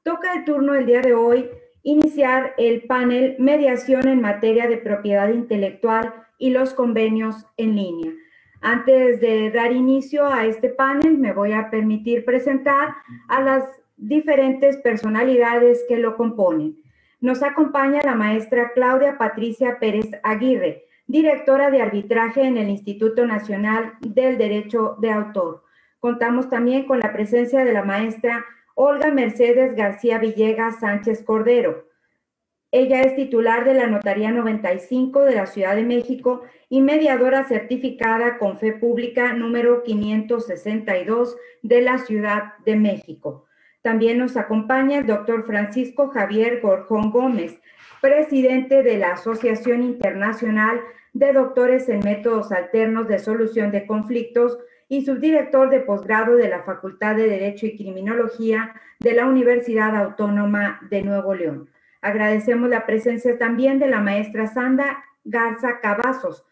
Toca el turno el día de hoy iniciar el panel Mediación en materia de propiedad intelectual y los convenios en línea. Antes de dar inicio a este panel, me voy a permitir presentar a las diferentes personalidades que lo componen. Nos acompaña la maestra Claudia Patricia Pérez Aguirre, directora de arbitraje en el Instituto Nacional del Derecho de Autor. Contamos también con la presencia de la maestra Olga Mercedes García Villegas Sánchez Cordero. Ella es titular de la Notaría 95 de la Ciudad de México y mediadora certificada con fe pública número 562 de la Ciudad de México. También nos acompaña el doctor Francisco Javier Gorjón Gómez, presidente de la Asociación Internacional de Doctores en Métodos Alternos de Solución de Conflictos y subdirector de posgrado de la Facultad de Derecho y Criminología de la Universidad Autónoma de Nuevo León. Agradecemos la presencia también de la maestra Sandra Garza Cavazos.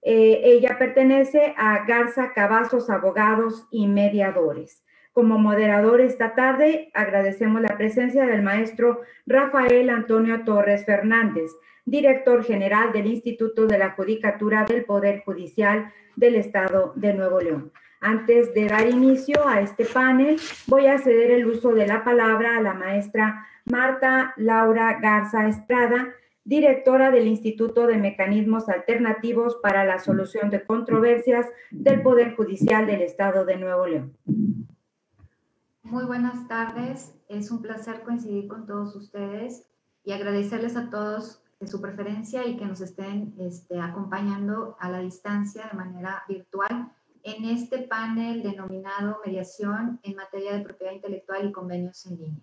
Ella pertenece a Garza Cavazos Abogados y Mediadores. Como moderador esta tarde, agradecemos la presencia del maestro Rafael Antonio Torres Fernández, director general del Instituto de la Judicatura del Poder Judicial del Estado de Nuevo León. Antes de dar inicio a este panel, voy a ceder el uso de la palabra a la maestra Marta Laura Garza Estrada, directora del Instituto de Mecanismos Alternativos para la Solución de Controversias del Poder Judicial del Estado de Nuevo León. Muy buenas tardes, es un placer coincidir con todos ustedes y agradecerles a todos su preferencia y que nos estén acompañando a la distancia de manera virtual en este panel denominado Mediación en materia de propiedad intelectual y convenios en línea.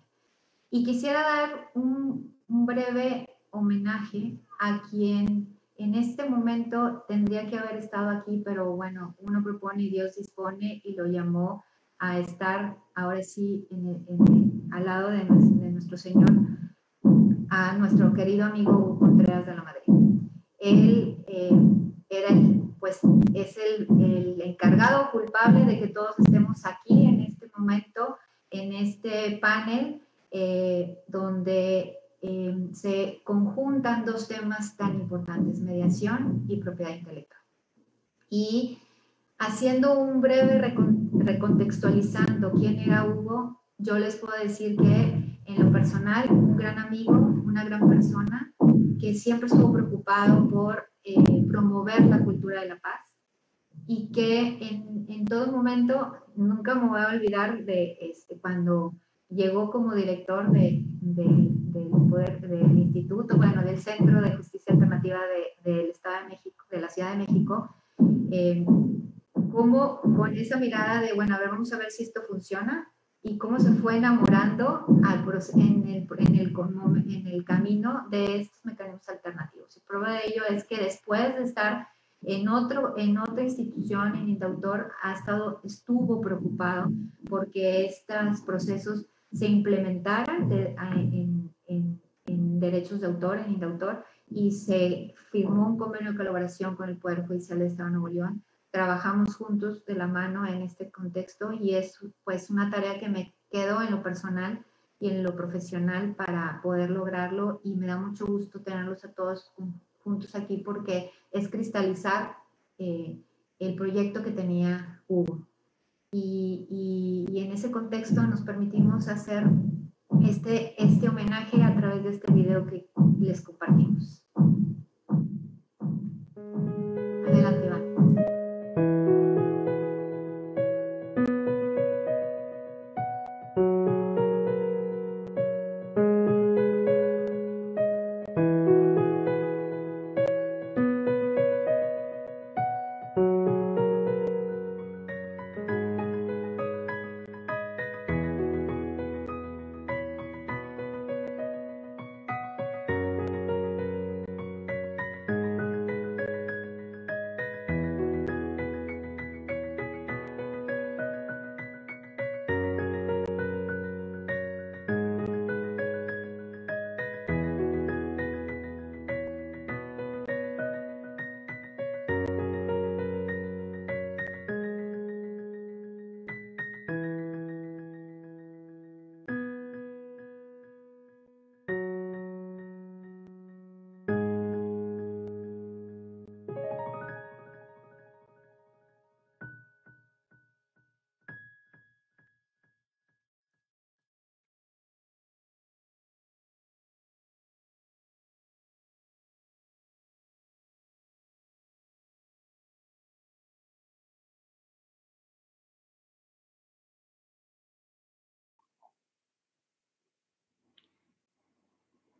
Y quisiera dar un breve homenaje a quien en este momento tendría que haber estado aquí, pero bueno, uno propone y Dios dispone y lo llamó a estar ahora sí al lado de nuestro Señor, a nuestro querido amigo Hugo Contreras de la Madrid. Él es el encargado culpable de que todos estemos aquí en este momento, en este panel, donde se conjuntan dos temas tan importantes, mediación y propiedad intelectual. Y haciendo un breve recontextualizando quién era Hugo, yo les puedo decir que en lo personal, un gran amigo, una gran persona, que siempre estuvo preocupado por promover la cultura de la paz y que en todo momento, nunca me voy a olvidar de cuando llegó como director del instituto, bueno, del Centro de Justicia Alternativa del Estado de México, de la Ciudad de México, cómo con esa mirada de, bueno, a ver, vamos a ver si esto funciona, y cómo se fue enamorando en el camino de estos mecanismos alternativos. Y prueba de ello es que después de estar en otra institución, en Indautor, estuvo preocupado porque estos procesos se implementaran en derechos de autor, en Indautor, y se firmó un convenio de colaboración con el Poder Judicial del Estado de Nuevo León. Trabajamos juntos de la mano en este contexto y es pues una tarea que me quedo en lo personal y en lo profesional para poder lograrlo, y me da mucho gusto tenerlos a todos juntos aquí porque es cristalizar el proyecto que tenía Hugo. Y en ese contexto nos permitimos hacer este homenaje a través de este video que les compartimos. Adelante, Iván.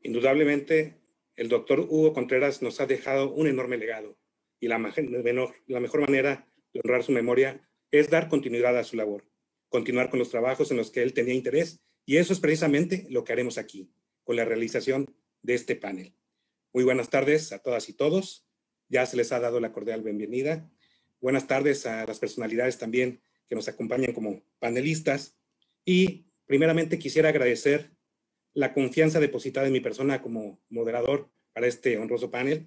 Indudablemente, el doctor Hugo Contreras nos ha dejado un enorme legado y la mejor manera de honrar su memoria es dar continuidad a su labor, continuar con los trabajos en los que él tenía interés, y eso es precisamente lo que haremos aquí, con la realización de este panel. Muy buenas tardes a todas y todos. Ya se les ha dado la cordial bienvenida. Buenas tardes a las personalidades también que nos acompañan como panelistas. Y primeramente quisiera agradecer la confianza depositada en mi persona como moderador para este honroso panel.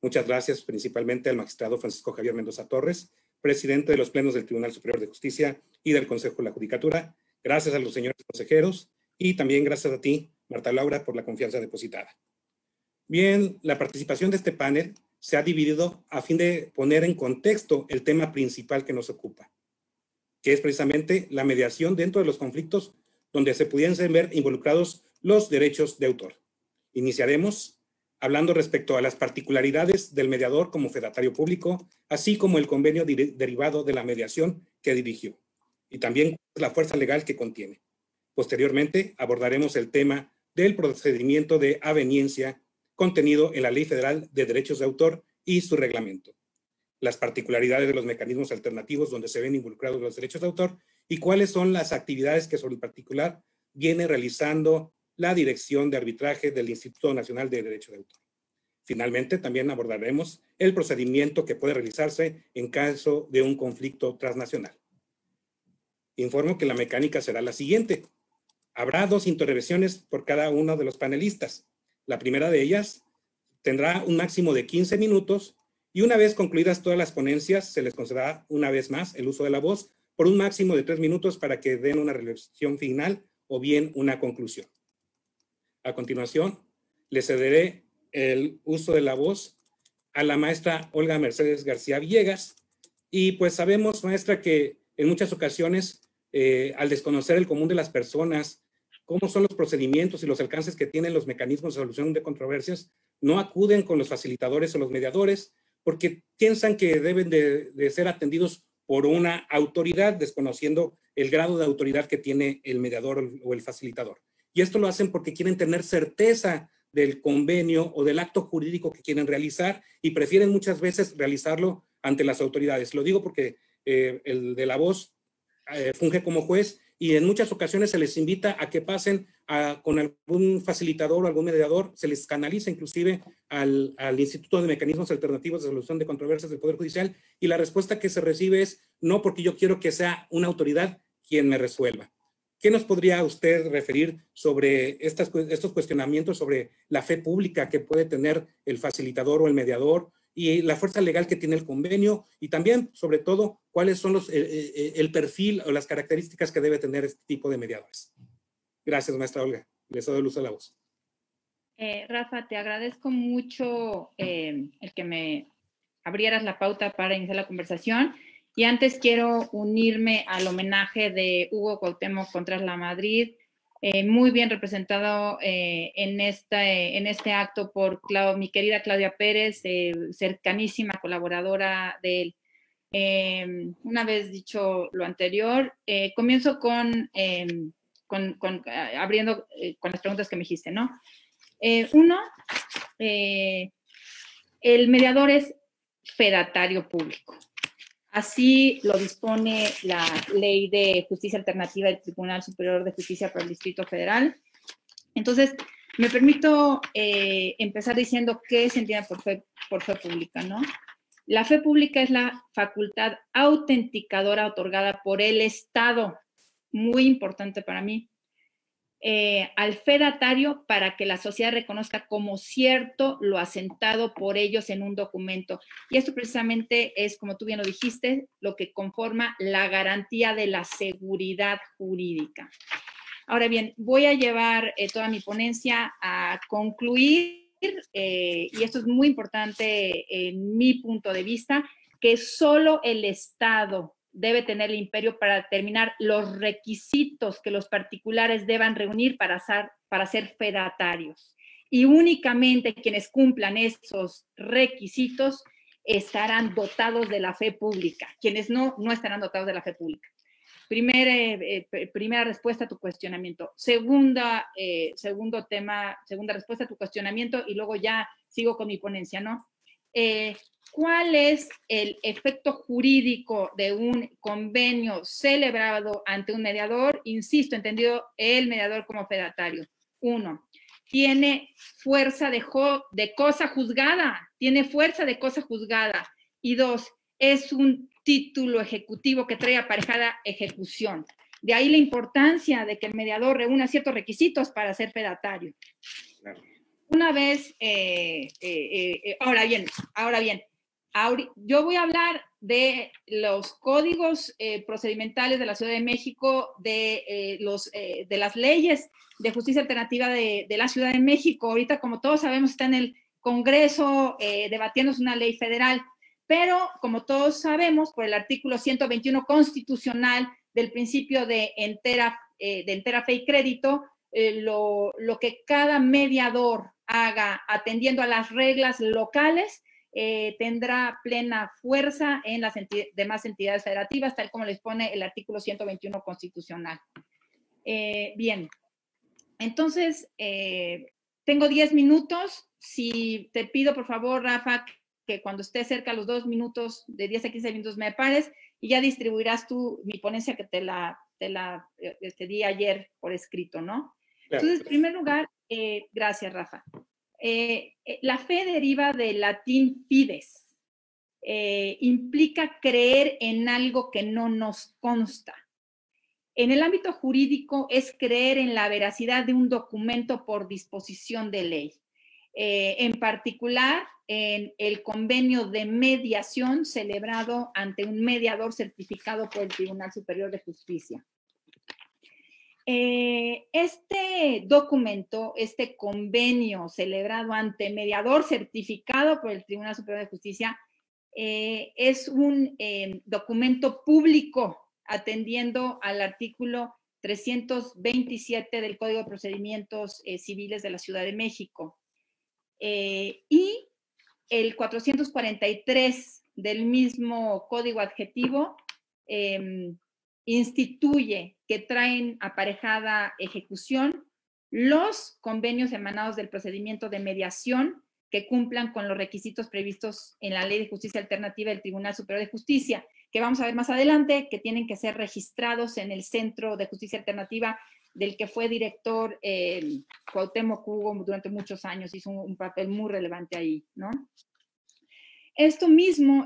Muchas gracias principalmente al magistrado Francisco Javier Mendoza Torres, presidente de los plenos del Tribunal Superior de Justicia y del Consejo de la Judicatura. Gracias a los señores consejeros y también gracias a ti, Marta Laura, por la confianza depositada. Bien, la participación de este panel se ha dividido a fin de poner en contexto el tema principal que nos ocupa, que es precisamente la mediación dentro de los conflictos donde se pudiesen ver involucrados los derechos de autor. Iniciaremos hablando respecto a las particularidades del mediador como fedatario público, así como el convenio derivado de la mediación que dirigió, y también la fuerza legal que contiene. Posteriormente abordaremos el tema del procedimiento de aveniencia contenido en la Ley Federal de Derechos de Autor y su reglamento, las particularidades de los mecanismos alternativos donde se ven involucrados los derechos de autor y cuáles son las actividades que sobre el particular viene realizando la Dirección de Arbitraje del Instituto Nacional de Derecho de Autor. Finalmente, también abordaremos el procedimiento que puede realizarse en caso de un conflicto transnacional. Informo que la mecánica será la siguiente. Habrá 2 intervenciones por cada uno de los panelistas. La primera de ellas tendrá un máximo de 15 minutos y una vez concluidas todas las ponencias, se les concederá una vez más el uso de la voz por un máximo de 3 minutos para que den una reflexión final o bien una conclusión. A continuación, le cederé el uso de la voz a la maestra Olga Mercedes García Villegas. Y pues sabemos, maestra, que en muchas ocasiones, al desconocer el común de las personas, cómo son los procedimientos y los alcances que tienen los mecanismos de solución de controversias, no acuden con los facilitadores o los mediadores porque piensan que deben de ser atendidos por una autoridad, desconociendo el grado de autoridad que tiene el mediador o el facilitador. Y esto lo hacen porque quieren tener certeza del convenio o del acto jurídico que quieren realizar y prefieren muchas veces realizarlo ante las autoridades. Lo digo porque el de la voz funge como juez y en muchas ocasiones se les invita a que pasen con algún facilitador o algún mediador, se les canaliza inclusive al Instituto de Mecanismos Alternativos de Solución de Controversias del Poder Judicial y la respuesta que se recibe es no, porque yo quiero que sea una autoridad quien me resuelva. ¿Qué nos podría usted referir sobre estos cuestionamientos sobre la fe pública que puede tener el facilitador o el mediador y la fuerza legal que tiene el convenio y también, sobre todo, cuáles son el perfil o las características que debe tener este tipo de mediadores? Gracias, maestra Olga. Les doy el uso de la voz. Rafa, te agradezco mucho el que me abrieras la pauta para iniciar la conversación. Y antes quiero unirme al homenaje de Hugo Cuauhtémoc Contreras Lamadrid, muy bien representado en este acto por mi querida Claudia Pérez, cercanísima colaboradora de él. Una vez dicho lo anterior, comienzo abriendo con las preguntas que me dijiste, ¿no? Uno, el mediador es fedatario público. Así lo dispone la Ley de Justicia Alternativa del Tribunal Superior de Justicia para el Distrito Federal. Entonces, me permito empezar diciendo qué se entiende por fe pública, ¿no? La fe pública es la facultad autenticadora otorgada por el Estado, muy importante para mí, al fedatario para que la sociedad reconozca como cierto lo asentado por ellos en un documento. Y esto precisamente es, como tú bien lo dijiste, lo que conforma la garantía de la seguridad jurídica. Ahora bien, voy a llevar toda mi ponencia a concluir, y esto es muy importante en mi punto de vista, que solo el Estado debe tener el imperio para determinar los requisitos que los particulares deban reunir para ser fedatarios. Y únicamente quienes cumplan esos requisitos estarán dotados de la fe pública. Quienes no estarán dotados de la fe pública. Primera respuesta a tu cuestionamiento. Segunda respuesta a tu cuestionamiento, y luego ya sigo con mi ponencia, ¿no? ¿Cuál es el efecto jurídico de un convenio celebrado ante un mediador? Insisto, entendido el mediador como fedatario. 1. Tiene fuerza de cosa juzgada. Tiene fuerza de cosa juzgada. Y 2. Es un título ejecutivo que trae aparejada ejecución. De ahí la importancia de que el mediador reúna ciertos requisitos para ser fedatario. Una vez, ahora bien, yo voy a hablar de los códigos procedimentales de la Ciudad de México, de las leyes de justicia alternativa de la Ciudad de México. Ahorita, como todos sabemos, está en el Congreso debatiéndose una ley federal, pero como todos sabemos, por el artículo 121 constitucional del principio de entera fe y crédito, lo que cada mediador haga atendiendo a las reglas locales tendrá plena fuerza en las demás entidades federativas, tal como lo dispone el artículo 121 constitucional. Bien, entonces, tengo 10 minutos. Si te pido, por favor, Rafa, que cuando esté cerca a los 2 minutos, de 10 a 15 minutos, me pares y ya distribuirás tú mi ponencia que te la di ayer por escrito, ¿no? Claro. Entonces, en primer lugar, gracias, Rafa. La fe deriva del latín fides. Implica creer en algo que no nos consta. En el ámbito jurídico es creer en la veracidad de un documento por disposición de ley. En particular, en el convenio de mediación celebrado ante un mediador certificado por el Tribunal Superior de Justicia. Este documento, este convenio celebrado ante mediador certificado por el Tribunal Superior de Justicia, es un documento público atendiendo al artículo 327 del Código de Procedimientos Civiles de la Ciudad de México. Y el 443 del mismo código adjetivo instituye que traen aparejada ejecución los convenios emanados del procedimiento de mediación que cumplan con los requisitos previstos en la Ley de Justicia Alternativa del Tribunal Superior de Justicia, que vamos a ver más adelante, que tienen que ser registrados en el Centro de Justicia Alternativa del que fue director Cuauhtémoc Hugo durante muchos años, hizo un papel muy relevante ahí, ¿no? Esto mismo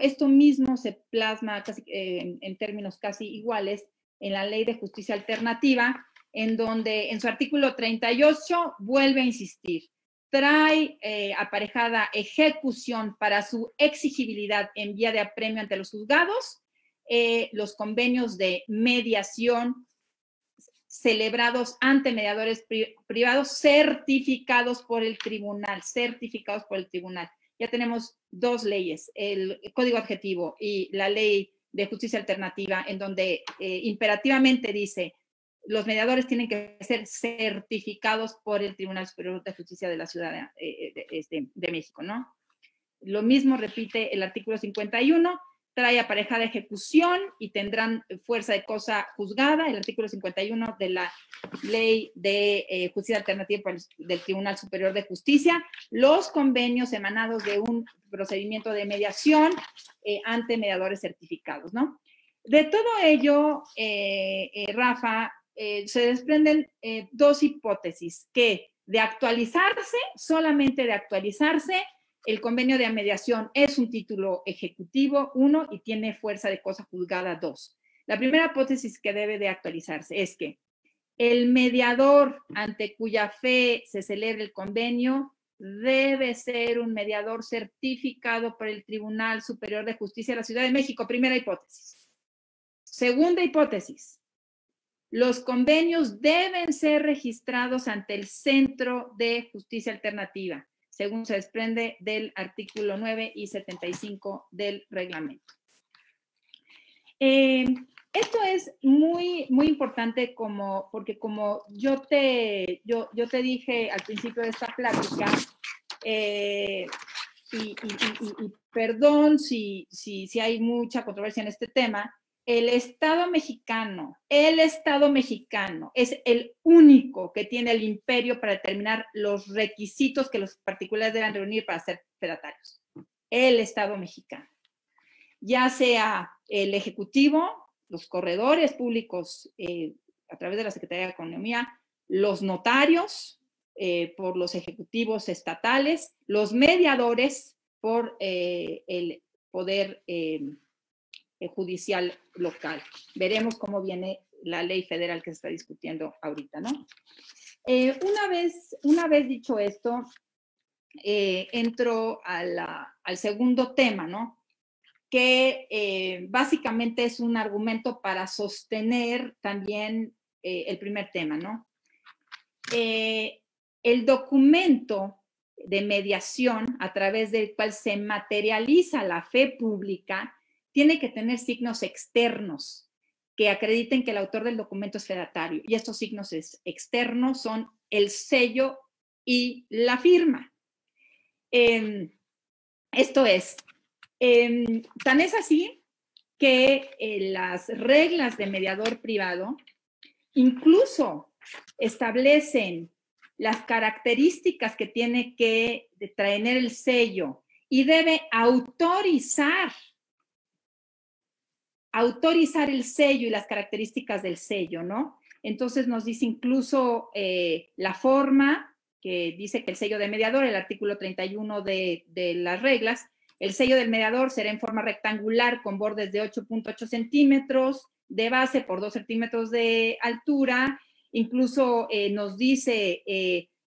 se plasma casi, en términos casi iguales en la Ley de Justicia Alternativa, en donde en su artículo 38 vuelve a insistir, trae aparejada ejecución para su exigibilidad en vía de apremio ante los juzgados, los convenios de mediación celebrados ante mediadores privados certificados por el tribunal, ya tenemos dos leyes, el Código Adjetivo y la Ley de Justicia Alternativa, en donde imperativamente dice los mediadores tienen que ser certificados por el Tribunal Superior de Justicia de la Ciudad de México, ¿no? Lo mismo repite el artículo 51, trae aparejada ejecución y tendrán fuerza de cosa juzgada, el artículo 51 de la Ley de Justicia Alternativa del Tribunal Superior de Justicia, los convenios emanados de un procedimiento de mediación ante mediadores certificados, ¿no? De todo ello, Rafa, se desprenden dos hipótesis, que de actualizarse, solamente de actualizarse, el convenio de mediación es un título ejecutivo, 1, y tiene fuerza de cosa juzgada, 2. La primera hipótesis que debe de actualizarse es que el mediador ante cuya fe se celebre el convenio debe ser un mediador certificado por el Tribunal Superior de Justicia de la Ciudad de México. Primera hipótesis. Segunda hipótesis. Los convenios deben ser registrados ante el Centro de Justicia Alternativa, según se desprende del artículo 9 y 75 del reglamento. Esto es muy importante porque como yo te dije al principio de esta plática, y perdón si hay mucha controversia en este tema, el Estado mexicano es el único que tiene el imperio para determinar los requisitos que los particulares deben reunir para ser fedatarios. El Estado mexicano. Ya sea el Ejecutivo, los corredores públicos a través de la Secretaría de Economía, los notarios por los ejecutivos estatales, los mediadores por el poder judicial local. Veremos cómo viene la ley federal que se está discutiendo ahorita, ¿no? Una vez dicho esto, entro al segundo tema, ¿no? Que básicamente es un argumento para sostener también el primer tema, ¿no? El documento de mediación a través del cual se materializa la fe pública tiene que tener signos externos que acrediten que el autor del documento es fedatario. Y estos signos externos son el sello y la firma. Esto es, tan es así que las reglas de mediador privado incluso establecen las características que tiene que tener el sello y debe autorizar el sello y las características del sello, ¿no? Entonces nos dice incluso la forma, que dice que el sello de mediador, el artículo 31 de las reglas, el sello del mediador será en forma rectangular con bordes de 8.8 centímetros de base por 2 centímetros de altura. Incluso nos dice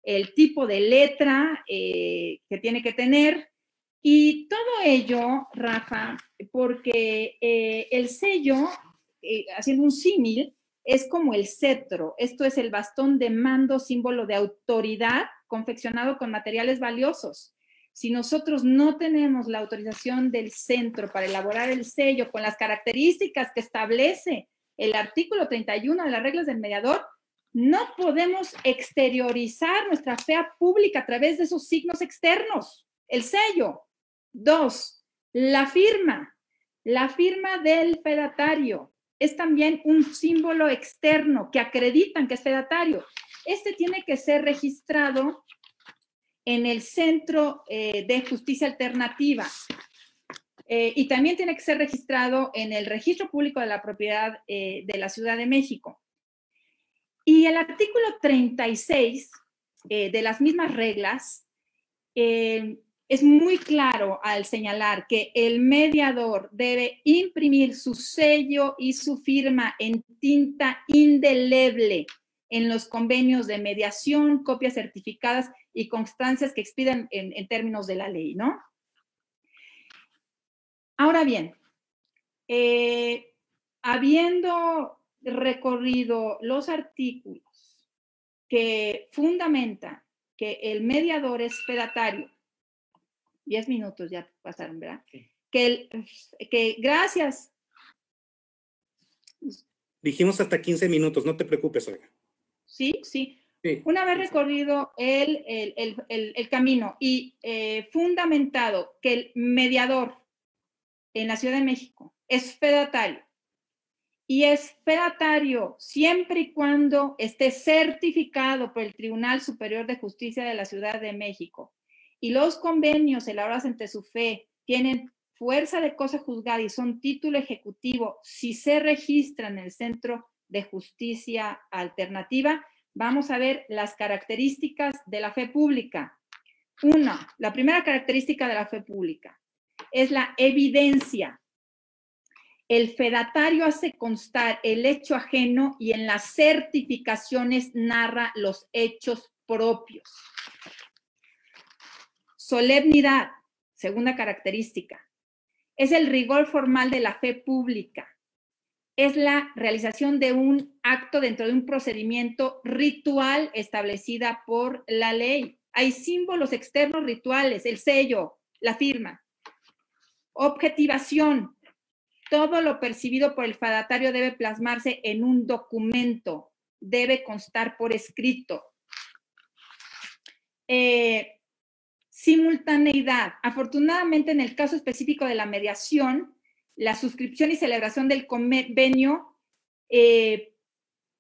el tipo de letra que tiene que tener. Y todo ello, Rafa, porque el sello, haciendo un símil, es como el cetro. Esto es el bastón de mando, símbolo de autoridad, confeccionado con materiales valiosos. Si nosotros no tenemos la autorización del centro para elaborar el sello con las características que establece el artículo 31 de las reglas del mediador, no podemos exteriorizar nuestra fe pública a través de esos signos externos. El sello. 2, la firma del fedatario es también un símbolo externo que acreditan que es fedatario. Este tiene que ser registrado en el Centro de Justicia Alternativa y también tiene que ser registrado en el Registro Público de la Propiedad de la Ciudad de México. Y el artículo 36 de las mismas reglas es muy claro al señalar que el mediador debe imprimir su sello y su firma en tinta indeleble en los convenios de mediación, copias certificadas y constancias que expidan en términos de la ley, ¿no? Ahora bien, habiendo recorrido los artículos que fundamentan que el mediador es fedatario, 10 minutos ya pasaron, ¿verdad? Sí. Que gracias. Dijimos hasta 15 minutos, no te preocupes, Olga. Sí, sí. Sí. Una vez recorrido el camino y fundamentado que el mediador en la Ciudad de México es fedatario, y es fedatario siempre y cuando esté certificado por el Tribunal Superior de Justicia de la Ciudad de México, y los convenios elaborados ante su fe tienen fuerza de cosa juzgada y son título ejecutivo, si se registran en el Centro de Justicia Alternativa, vamos a ver las características de la fe pública. Una, la primera característica de la fe pública es la evidencia. El fedatario hace constar el hecho ajeno y en las certificaciones narra los hechos propios. Solemnidad, segunda característica, es el rigor formal de la fe pública. Es la realización de un acto dentro de un procedimiento ritual establecida por la ley. Hay símbolos externos rituales, el sello, la firma. Objetivación. Todo lo percibido por el fedatario debe plasmarse en un documento, debe constar por escrito. Simultaneidad. Afortunadamente, en el caso específico de la mediación, la suscripción y celebración del convenio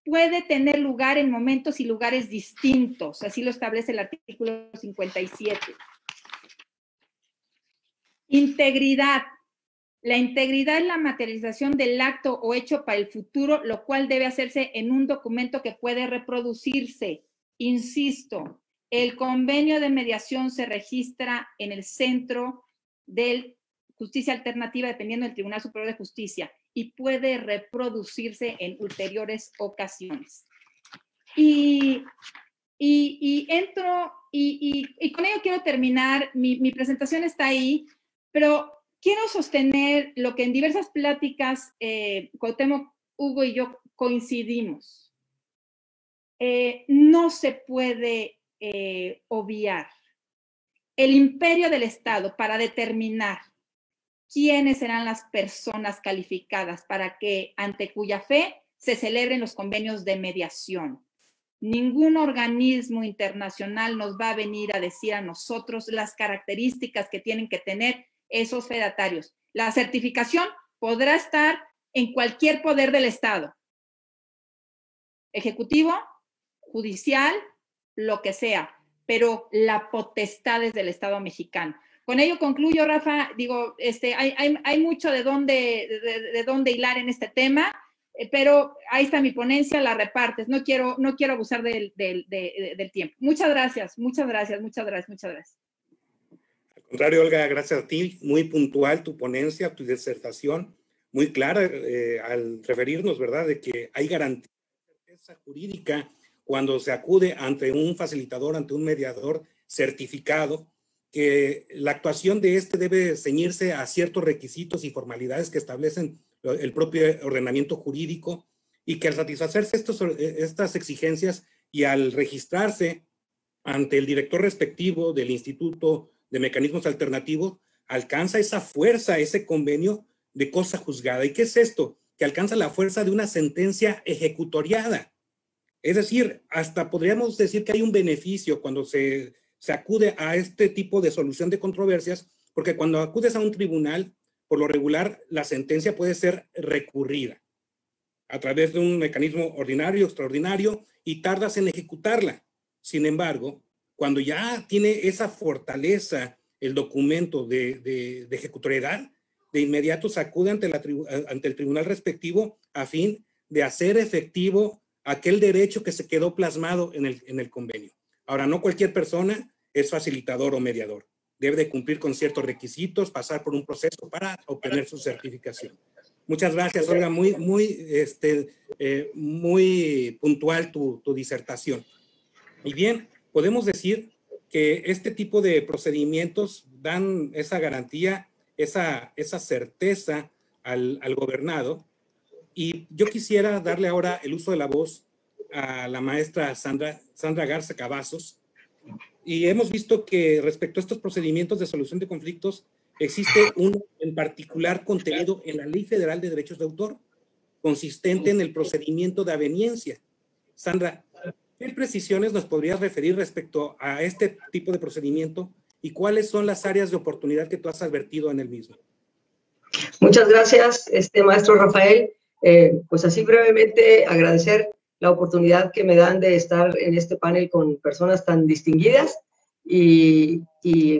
puede tener lugar en momentos y lugares distintos. Así lo establece el artículo 57. Integridad. La integridad es la materialización del acto o hecho para el futuro, lo cual debe hacerse en un documento que puede reproducirse. Insisto, el convenio de mediación se registra en el Centro de Justicia Alternativa, dependiendo del Tribunal Superior de Justicia, y puede reproducirse en ulteriores ocasiones. Y con ello quiero terminar. Mi presentación está ahí, pero quiero sostener lo que en diversas pláticas Cuauhtémoc, Hugo y yo coincidimos. No se puede obviar el imperio del Estado para determinar quiénes serán las personas calificadas para que, ante cuya fe, se celebren los convenios de mediación. Ningún organismo internacional nos va a venir a decir a nosotros las características que tienen que tener esos fedatarios. La certificación podrá estar en cualquier poder del Estado, ejecutivo, judicial, lo que sea, pero la potestad es del Estado mexicano. Con ello concluyo, Rafa. Digo, hay mucho de dónde hilar en este tema, pero ahí está mi ponencia, la repartes. No quiero abusar del tiempo. Muchas gracias. Al contrario, Olga, gracias a ti. Muy puntual tu ponencia, tu disertación, muy clara al referirnos, ¿verdad?, de que hay garantía jurídica cuando se acude ante un facilitador, ante un mediador certificado, que la actuación de este debe ceñirse a ciertos requisitos y formalidades que establecen el propio ordenamiento jurídico, y que al satisfacerse estas exigencias y al registrarse ante el director respectivo del Instituto de Mecanismos Alternativos, alcanza esa fuerza, ese convenio de cosa juzgada. ¿Y qué es esto? Que alcanza la fuerza de una sentencia ejecutoriada. Es decir, hasta podríamos decir que hay un beneficio cuando se acude a este tipo de solución de controversias, porque cuando acudes a un tribunal, por lo regular, la sentencia puede ser recurrida a través de un mecanismo ordinario, extraordinario, y tardas en ejecutarla. Sin embargo, cuando ya tiene esa fortaleza el documento de ejecutoriedad, de inmediato se acude ante el tribunal respectivo a fin de hacer efectivo aquel derecho que se quedó plasmado en el convenio. Ahora, no cualquier persona es facilitador o mediador. Debe de cumplir con ciertos requisitos, pasar por un proceso para obtener su certificación. Muchas gracias, Olga. Muy puntual tu disertación. Y bien, podemos decir que este tipo de procedimientos dan esa garantía, esa certeza al gobernado. Y yo quisiera darle ahora el uso de la voz a la maestra Sandra Garza Cavazos, Y hemos visto que respecto a estos procedimientos de solución de conflictos, existe uno en particular contenido en la Ley Federal de Derechos de Autor, consistente en el procedimiento de aveniencia. Sandra, ¿qué precisiones nos podrías referir respecto a este tipo de procedimiento y cuáles son las áreas de oportunidad que tú has advertido en el mismo? Muchas gracias, maestro Rafael. Pues así brevemente agradecer la oportunidad que me dan de estar en este panel con personas tan distinguidas y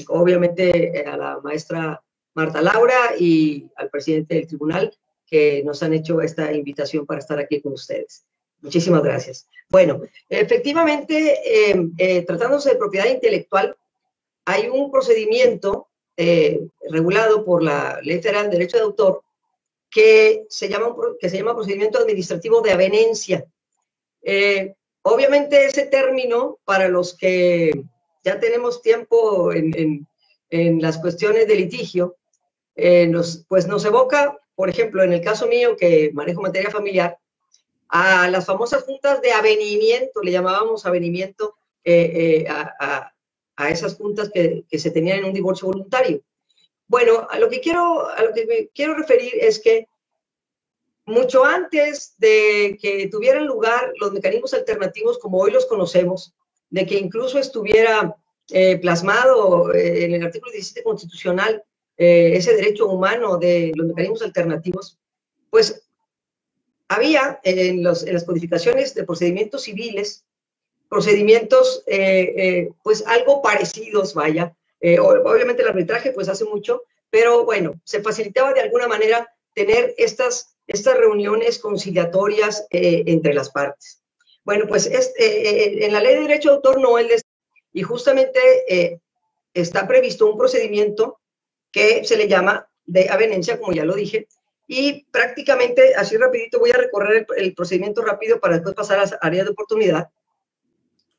obviamente a la maestra Marta Laura y al presidente del tribunal que nos han hecho esta invitación para estar aquí con ustedes. Muchísimas gracias. Bueno, efectivamente, tratándose de propiedad intelectual, hay un procedimiento regulado por la Ley Federal de Derecho de Autor que se llama procedimiento administrativo de avenencia. Obviamente ese término, para los que ya tenemos tiempo en las cuestiones de litigio, nos evoca, por ejemplo, en el caso mío que manejo materia familiar, a las famosas juntas de avenimiento, le llamábamos avenimiento a esas juntas que se tenían en un divorcio voluntario. Bueno, a lo que me quiero referir es que mucho antes de que tuvieran lugar los mecanismos alternativos como hoy los conocemos, de que incluso estuviera plasmado en el artículo 17 constitucional ese derecho humano de los mecanismos alternativos, pues había en las codificaciones de procedimientos civiles, procedimientos pues algo parecidos, vaya. Obviamente el arbitraje pues hace mucho, pero bueno, se facilitaba de alguna manera tener estas reuniones conciliatorias entre las partes. Bueno, pues en la Ley de Derecho de Autor no, y justamente está previsto un procedimiento que se le llama de avenencia, como ya lo dije, y prácticamente, así rapidito, voy a recorrer el procedimiento rápido para después pasar a áreas de oportunidad.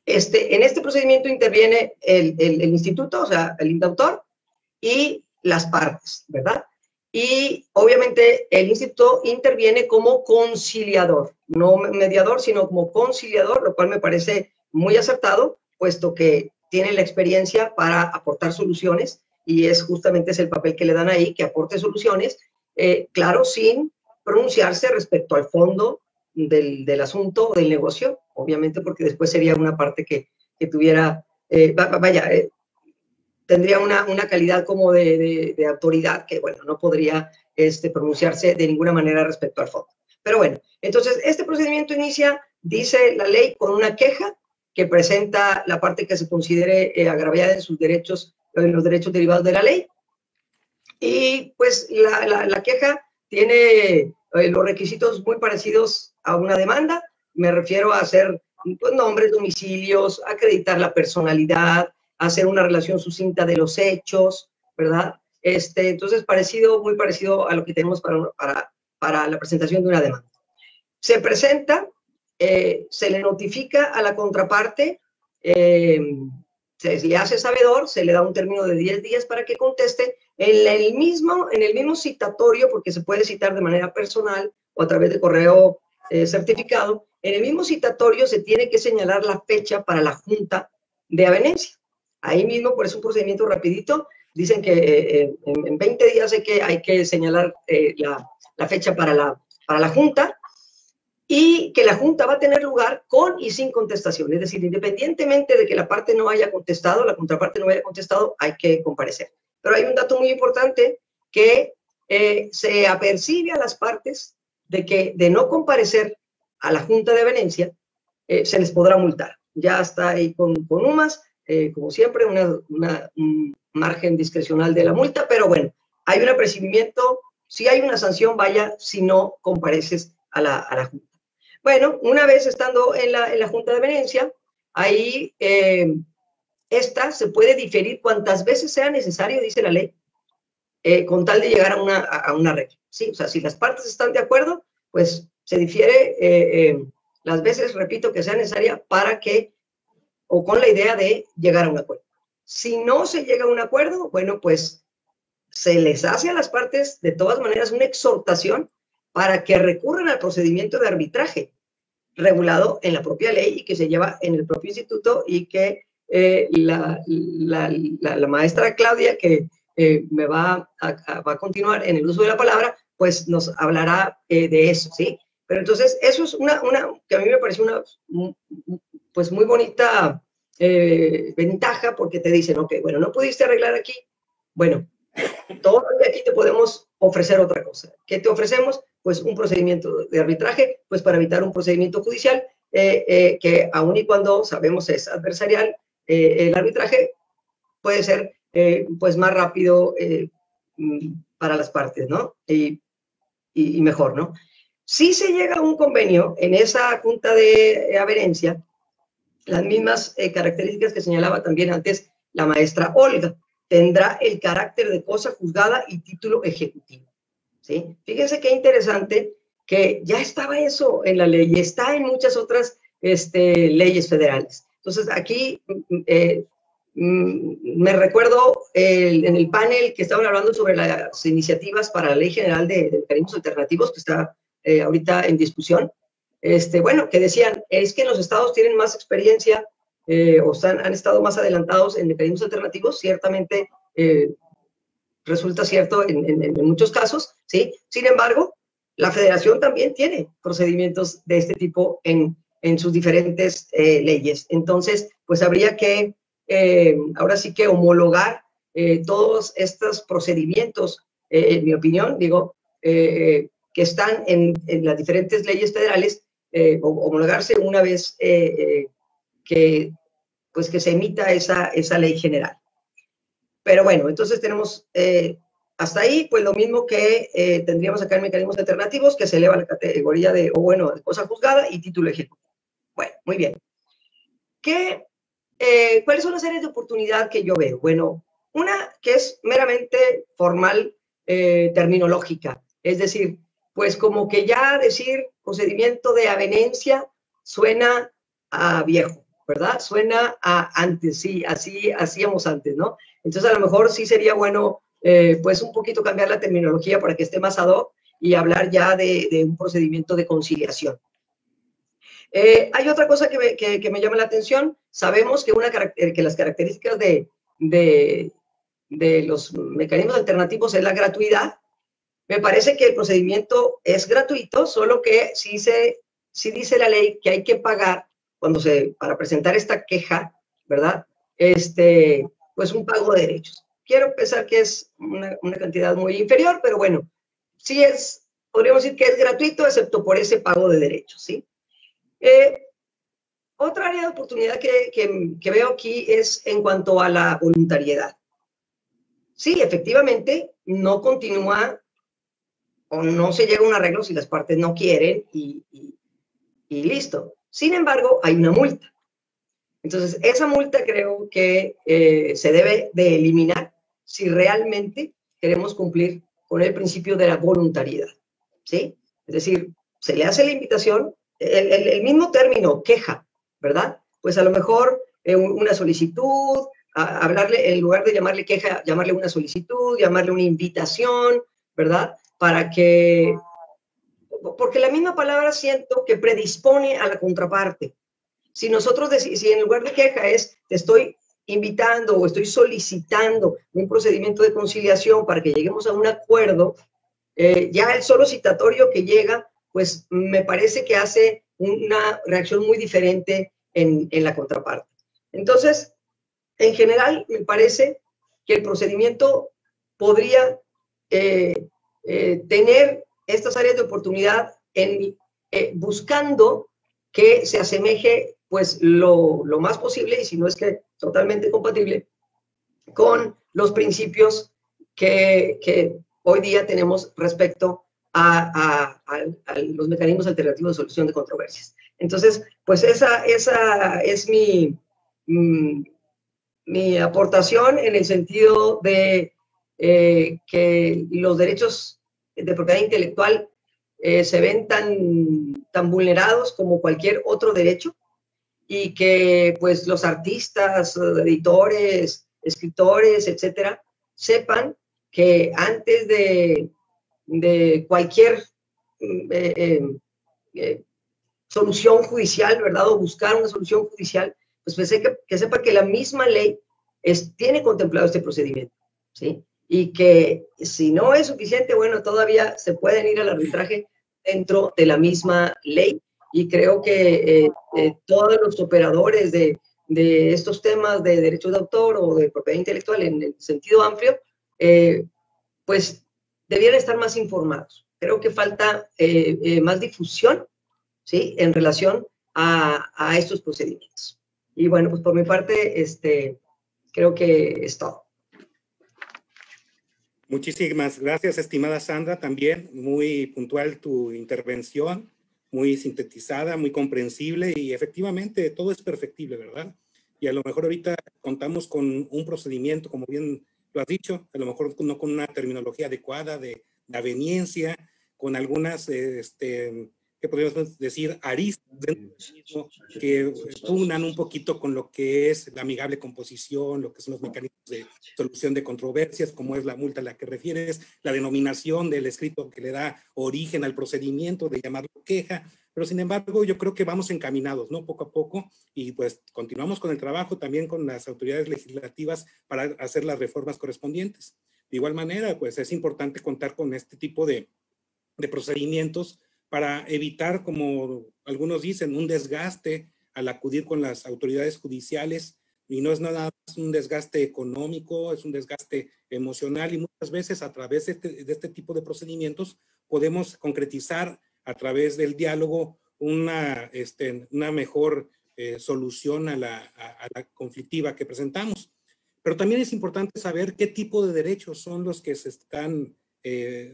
En este procedimiento interviene el instituto, o sea, el indautor, y las partes, ¿verdad? Y obviamente el instituto interviene como conciliador, no mediador, sino como conciliador, lo cual me parece muy acertado, puesto que tiene la experiencia para aportar soluciones, y justamente es el papel que le dan ahí, que aporte soluciones, claro, sin pronunciarse respecto al fondo del asunto o del negocio, obviamente porque después sería una parte que tuviera, tendría una calidad como de autoridad que, bueno, no podría pronunciarse de ninguna manera respecto al fondo. Pero bueno, entonces este procedimiento inicia, dice la ley, con una queja que presenta la parte que se considere agraviada en sus derechos, en los derechos derivados de la ley. Y pues la queja tiene los requisitos muy parecidos a una demanda. Me refiero a hacer pues, nombres, domicilios, acreditar la personalidad, hacer una relación sucinta de los hechos, ¿verdad? Entonces, muy parecido a lo que tenemos para la presentación de una demanda. Se presenta, se le notifica a la contraparte, se le hace sabedor, se le da un término de 10 días para que conteste en el mismo citatorio, porque se puede citar de manera personal o a través de correo certificado. En el mismo citatorio se tiene que señalar la fecha para la junta de avenencia. Ahí mismo, por eso un procedimiento rapidito, dicen que en 20 días hay que señalar la fecha para la junta, y que la junta va a tener lugar con y sin contestación. Es decir, independientemente de que la parte no haya contestado, la contraparte no haya contestado, hay que comparecer. Pero hay un dato muy importante que se apercibe a las partes de que de no comparecer a la junta de avenencia, se les podrá multar. Ya está ahí con UMAS, como siempre, un margen discrecional de la multa, pero bueno, hay un apercibimiento, si hay una sanción, vaya, si no compareces a la junta. Bueno, una vez estando en la junta de avenencia, ahí esta se puede diferir cuantas veces sea necesario, dice la ley, con tal de llegar a una regla. ¿Sí? O sea, si las partes están de acuerdo, pues se difiere las veces, repito, que sea necesaria para que, o con la idea de llegar a un acuerdo. Si no se llega a un acuerdo, bueno, pues se les hace a las partes de todas maneras una exhortación para que recurran al procedimiento de arbitraje regulado en la propia ley y que se lleva en el propio instituto y que la maestra Claudia, que me va a continuar en el uso de la palabra, pues nos hablará de eso, ¿sí? Pero entonces, eso es una que a mí me pareció una, pues muy bonita ventaja, porque te dicen, ok, bueno, no pudiste arreglar aquí, bueno, todavía aquí te podemos ofrecer otra cosa. ¿Qué te ofrecemos? Pues un procedimiento de arbitraje, pues para evitar un procedimiento judicial, que aun y cuando sabemos es adversarial, el arbitraje puede ser pues más rápido para las partes, ¿no? Y mejor, ¿no? Si se llega a un convenio en esa junta de averencia, las mismas características que señalaba también antes la maestra Olga, tendrá el carácter de cosa juzgada y título ejecutivo, ¿sí? Fíjense qué interesante que ya estaba eso en la ley, está en muchas otras leyes federales. Entonces, aquí me recuerdo en el panel que estaban hablando sobre las iniciativas para la Ley General de Mecanismos Alternativos, que está ahorita en discusión, bueno, que decían, es que los estados tienen más experiencia o han estado más adelantados en mecanismos alternativos, ciertamente resulta cierto en muchos casos, ¿sí? Sin embargo, la federación también tiene procedimientos de este tipo en sus diferentes leyes. Entonces, pues habría que, ahora sí que homologar todos estos procedimientos, en mi opinión, digo, que están en las diferentes leyes federales, homologarse una vez que se emita esa ley general. Pero bueno, entonces tenemos hasta ahí, pues lo mismo que tendríamos acá en mecanismos alternativos, que se eleva la categoría de, de cosa juzgada y título ejecutivo. Bueno, muy bien. ¿Cuáles son las áreas de oportunidad que yo veo? Bueno, una que es meramente formal, terminológica, es decir, pues como que ya decir procedimiento de avenencia suena a viejo, ¿verdad? Suena a antes, sí, así hacíamos antes, ¿no? Entonces, a lo mejor sí sería bueno, pues, un poquito cambiar la terminología para que esté más ad hoc y hablar ya de un procedimiento de conciliación. Hay otra cosa que me llama la atención. Sabemos que las características de los mecanismos alternativos es la gratuidad. Me parece que el procedimiento es gratuito, solo que sí dice la ley que hay que pagar para presentar esta queja, ¿verdad? Pues un pago de derechos. Quiero pensar que es una cantidad muy inferior, pero bueno, sí podríamos decir que es gratuito, excepto por ese pago de derechos, ¿sí? Otra área de oportunidad que veo aquí es en cuanto a la voluntariedad. Sí, efectivamente, no continúa o no se llega a un arreglo si las partes no quieren y listo. Sin embargo, hay una multa. Entonces, esa multa creo que se debe de eliminar si realmente queremos cumplir con el principio de la voluntariedad, ¿sí? Es decir, se le hace la invitación, el mismo término, queja, ¿verdad? Pues a lo mejor una solicitud, hablarle, en lugar de llamarle queja, llamarle una solicitud, llamarle una invitación, ¿verdad? Porque la misma palabra siento que predispone a la contraparte. Si en lugar de queja te estoy invitando o estoy solicitando un procedimiento de conciliación para que lleguemos a un acuerdo, ya el solo citatorio que llega, pues me parece que hace una reacción muy diferente en la contraparte. Entonces, en general, me parece que el procedimiento podría tener estas áreas de oportunidad buscando que se asemeje pues lo más posible, y si no es que totalmente compatible, con los principios que hoy día tenemos respecto a los mecanismos alternativos de solución de controversias. Entonces, pues esa es mi aportación en el sentido de que los derechos de propiedad intelectual se ven tan vulnerados como cualquier otro derecho, y que pues los artistas, editores, escritores, etcétera, sepan que antes de cualquier solución judicial, ¿verdad? O buscar una solución judicial, pues pensé que sepa que la misma ley tiene contemplado este procedimiento, ¿sí? Y que si no es suficiente, bueno, todavía se pueden ir al arbitraje dentro de la misma ley, y creo que todos los operadores de estos temas de derechos de autor o de propiedad intelectual en el sentido amplio, pues debieran estar más informados. Creo que falta más difusión, ¿sí?, en relación a estos procedimientos. Y bueno, pues por mi parte, creo que es todo. Muchísimas gracias, estimada Sandra. También muy puntual tu intervención, muy sintetizada, muy comprensible, y efectivamente todo es perfectible, ¿verdad? Y a lo mejor ahorita contamos con un procedimiento, como bien lo has dicho, a lo mejor no con una terminología adecuada de aveniencia, con algunas, ¿qué podríamos decir? Aristas que unan un poquito con lo que es la amigable composición, lo que son los mecanismos de solución de controversias, como es la multa a la que refieres, la denominación del escrito que le da origen al procedimiento de llamarlo queja. Pero sin embargo, yo creo que vamos encaminados, ¿no? Poco a poco, y pues continuamos con el trabajo también con las autoridades legislativas para hacer las reformas correspondientes. De igual manera, pues es importante contar con este tipo de procedimientos para evitar, como algunos dicen, un desgaste al acudir con las autoridades judiciales, y no es nada más un desgaste económico, es un desgaste emocional, y muchas veces a través de este tipo de procedimientos podemos concretizar a través del diálogo una mejor solución a la conflictiva que presentamos. Pero también es importante saber qué tipo de derechos son los que se están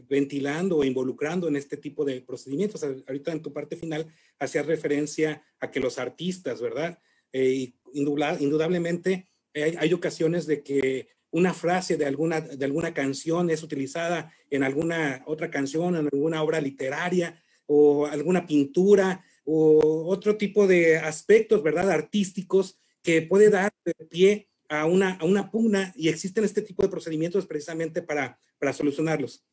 ventilando o involucrando en este tipo de procedimientos. Ahorita en tu parte final hacías referencia a que los artistas, ¿verdad? Indudablemente hay ocasiones de que una frase de alguna canción es utilizada en alguna otra canción, en alguna obra literaria o alguna pintura o otro tipo de aspectos, ¿verdad?, artísticos, que puede dar pie a una pugna, y existen este tipo de procedimientos precisamente para solucionarlos.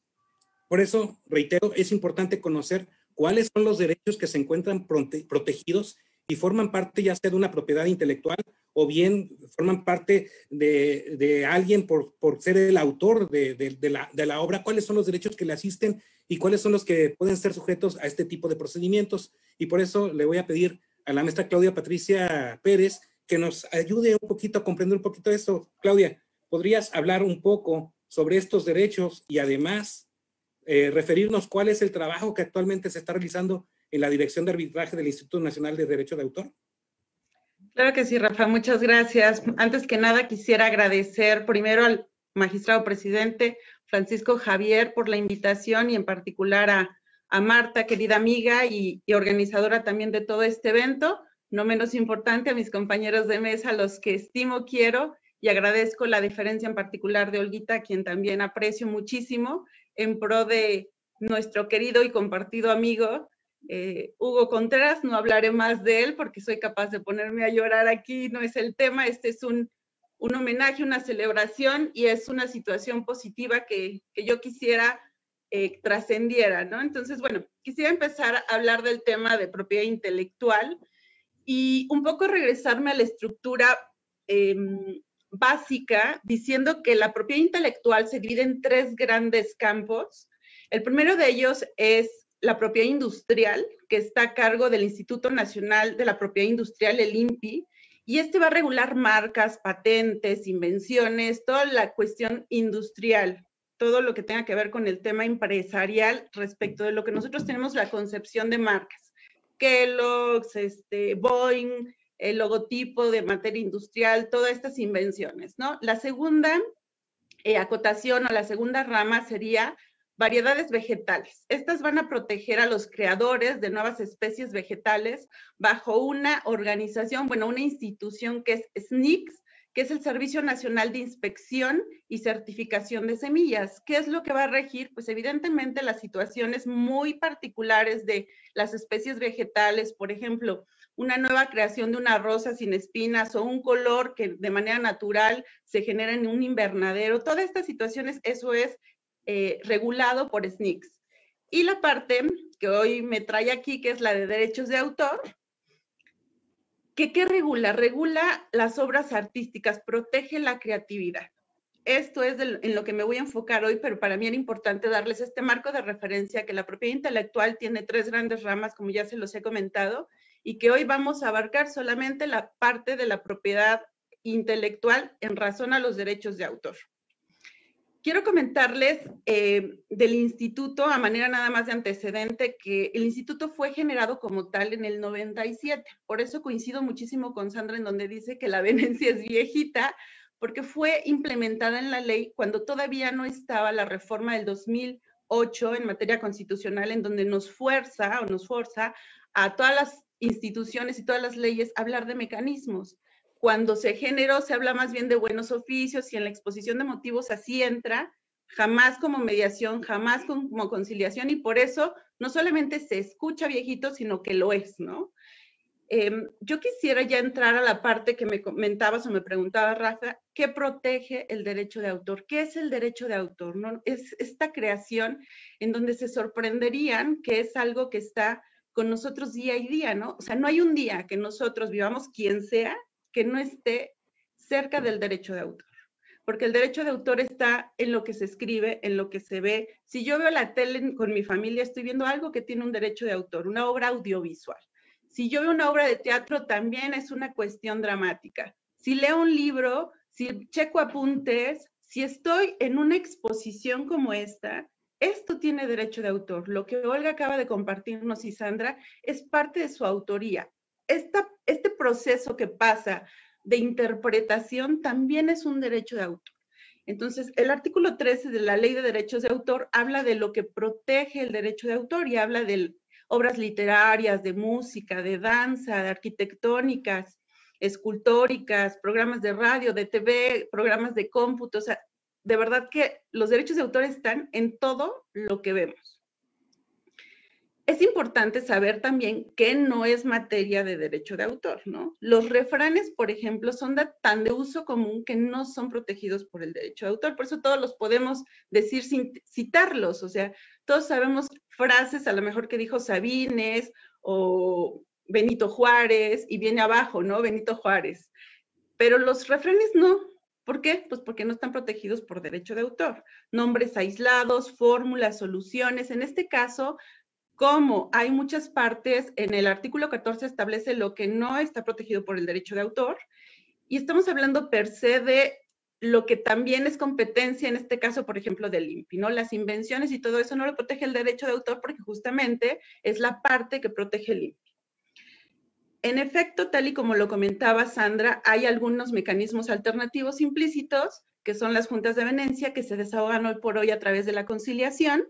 Por eso, reitero, es importante conocer cuáles son los derechos que se encuentran protegidos y forman parte ya sea de una propiedad intelectual o bien forman parte de alguien por ser el autor de la obra. ¿Cuáles son los derechos que le asisten y cuáles son los que pueden ser sujetos a este tipo de procedimientos? Y por eso le voy a pedir a la maestra Claudia Patricia Pérez que nos ayude un poquito a comprender un poquito esto. Claudia, ¿podrías hablar un poco sobre estos derechos y además referirnos cuál es el trabajo que actualmente se está realizando en la Dirección de Arbitraje del Instituto Nacional de Derecho de Autor? Claro que sí, Rafa, muchas gracias. Antes que nada, quisiera agradecer primero al magistrado presidente Francisco Javier por la invitación, y en particular a Marta, querida amiga y organizadora también de todo este evento. No menos importante, a mis compañeros de mesa, los que estimo, quiero, y agradezco la deferencia en particular de Olguita, a quien también aprecio muchísimo, en pro de nuestro querido y compartido amigo Hugo Contreras. No hablaré más de él porque soy capaz de ponerme a llorar aquí, no es el tema. Este es un homenaje, una celebración, y es una situación positiva que yo quisiera trascendiera, ¿no? Entonces, bueno, quisiera empezar a hablar del tema de propiedad intelectual y un poco regresarme a la estructura básica, diciendo que la propiedad intelectual se divide en tres grandes campos. El primero de ellos es la propiedad industrial, que está a cargo del Instituto Nacional de la Propiedad Industrial, el INPI, y este va a regular marcas, patentes, invenciones, toda la cuestión industrial, todo lo que tenga que ver con el tema empresarial respecto de lo que nosotros tenemos la concepción de marcas. Kellogg's, Boeing, el logotipo de materia industrial, todas estas invenciones, ¿no? La segunda acotación o la segunda rama sería variedades vegetales. Estas van a proteger a los creadores de nuevas especies vegetales bajo una organización, bueno, una institución que es SNICS, que es el Servicio Nacional de Inspección y Certificación de Semillas. ¿Qué es lo que va a regir? Pues evidentemente las situaciones muy particulares de las especies vegetales, por ejemplo, una nueva creación de una rosa sin espinas o un color que de manera natural se genera en un invernadero. Todas estas situaciones, eso es regulado por SNICS. Y la parte que hoy me trae aquí, que es la de derechos de autor, ¿Qué regula? Regula las obras artísticas, protege la creatividad. Esto es en lo que me voy a enfocar hoy, pero para mí era importante darles este marco de referencia, que la propiedad intelectual tiene 3 grandes ramas, como ya se los he comentado, y que hoy vamos a abarcar solamente la parte de la propiedad intelectual en razón a los derechos de autor. Quiero comentarles del instituto, a manera nada más de antecedente, que el instituto fue generado como tal en el 97. Por eso coincido muchísimo con Sandra en donde dice que la venencia es viejita, porque fue implementada en la ley cuando todavía no estaba la reforma del 2008 en materia constitucional, en donde nos forza a todas las instituciones y todas las leyes a hablar de mecanismos. Cuando se generó, se habla más bien de buenos oficios, y en la exposición de motivos así entra, jamás como mediación, jamás como conciliación, y por eso no solamente se escucha viejito, sino que lo es, ¿no? Yo quisiera ya entrar a la parte que me comentabas o me preguntaba Rafa, ¿qué protege el derecho de autor? ¿Qué es el derecho de autor? ¿No? Es esta creación en donde se sorprenderían que es algo que está con nosotros día y día, ¿no? O sea, no hay un día que nosotros vivamos, quien sea, que no esté cerca del derecho de autor. Porque el derecho de autor está en lo que se escribe, en lo que se ve. Si yo veo la tele con mi familia, estoy viendo algo que tiene un derecho de autor, una obra audiovisual. Si yo veo una obra de teatro, también es una cuestión dramática. Si leo un libro, si checo apuntes, si estoy en una exposición como esta, esto tiene derecho de autor. Lo que Olga acaba de compartirnos y Sandra es parte de su autoría. Este proceso que pasa de interpretación también es un derecho de autor. Entonces, el artículo 13 de la Ley de Derechos de Autor habla de lo que protege el derecho de autor y habla de obras literarias, de música, de danza, de arquitectónicas, escultóricas, programas de radio, de TV, programas de cómputo. O sea, de verdad que los derechos de autor están en todo lo que vemos. Es importante saber también que no es materia de derecho de autor, ¿no? Los refranes, por ejemplo, son tan de uso común que no son protegidos por el derecho de autor. Por eso todos los podemos decir sin citarlos. O sea, todos sabemos frases a lo mejor que dijo Sabines o Benito Juárez, y viene abajo, ¿no? Benito Juárez. Pero los refranes no. ¿Por qué? Pues porque no están protegidos por derecho de autor. Nombres aislados, fórmulas, soluciones. En este caso, como hay muchas partes, en el artículo 14 establece lo que no está protegido por el derecho de autor, y estamos hablando per se de lo que también es competencia, en este caso, por ejemplo, del INPI, ¿no? Las invenciones y todo eso no lo protege el derecho de autor porque justamente es la parte que protege el INPI. En efecto, tal y como lo comentaba Sandra, hay algunos mecanismos alternativos implícitos, que son las juntas de venencia, que se desahogan hoy por hoy a través de la conciliación,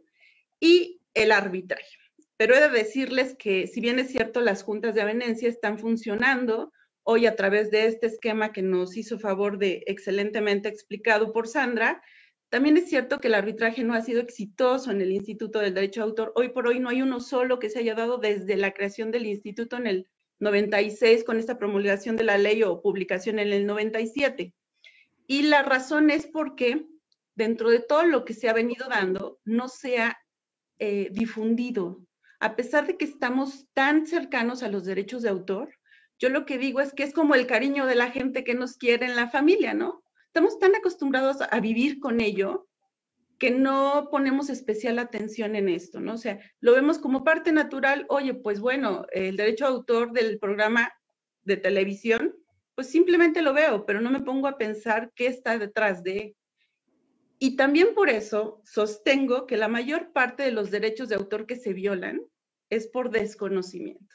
y el arbitraje. Pero he de decirles que, si bien es cierto, las juntas de avenencia están funcionando hoy a través de este esquema que nos hizo favor de excelentemente explicado por Sandra, también es cierto que el arbitraje no ha sido exitoso en el Instituto del Derecho de Autor. Hoy por hoy no hay uno solo que se haya dado desde la creación del instituto en el 96 con esta promulgación de la ley o publicación en el 97. Y la razón es porque dentro de todo lo que se ha venido dando no se ha difundido. A pesar de que estamos tan cercanos a los derechos de autor, yo lo que digo es que es como el cariño de la gente que nos quiere en la familia, ¿no? Estamos tan acostumbrados a vivir con ello que no ponemos especial atención en esto, ¿no? O sea, lo vemos como parte natural. Oye, pues bueno, el derecho de autor del programa de televisión, pues simplemente lo veo, pero no me pongo a pensar qué está detrás de. Y también por eso sostengo que la mayor parte de los derechos de autor que se violan es por desconocimiento.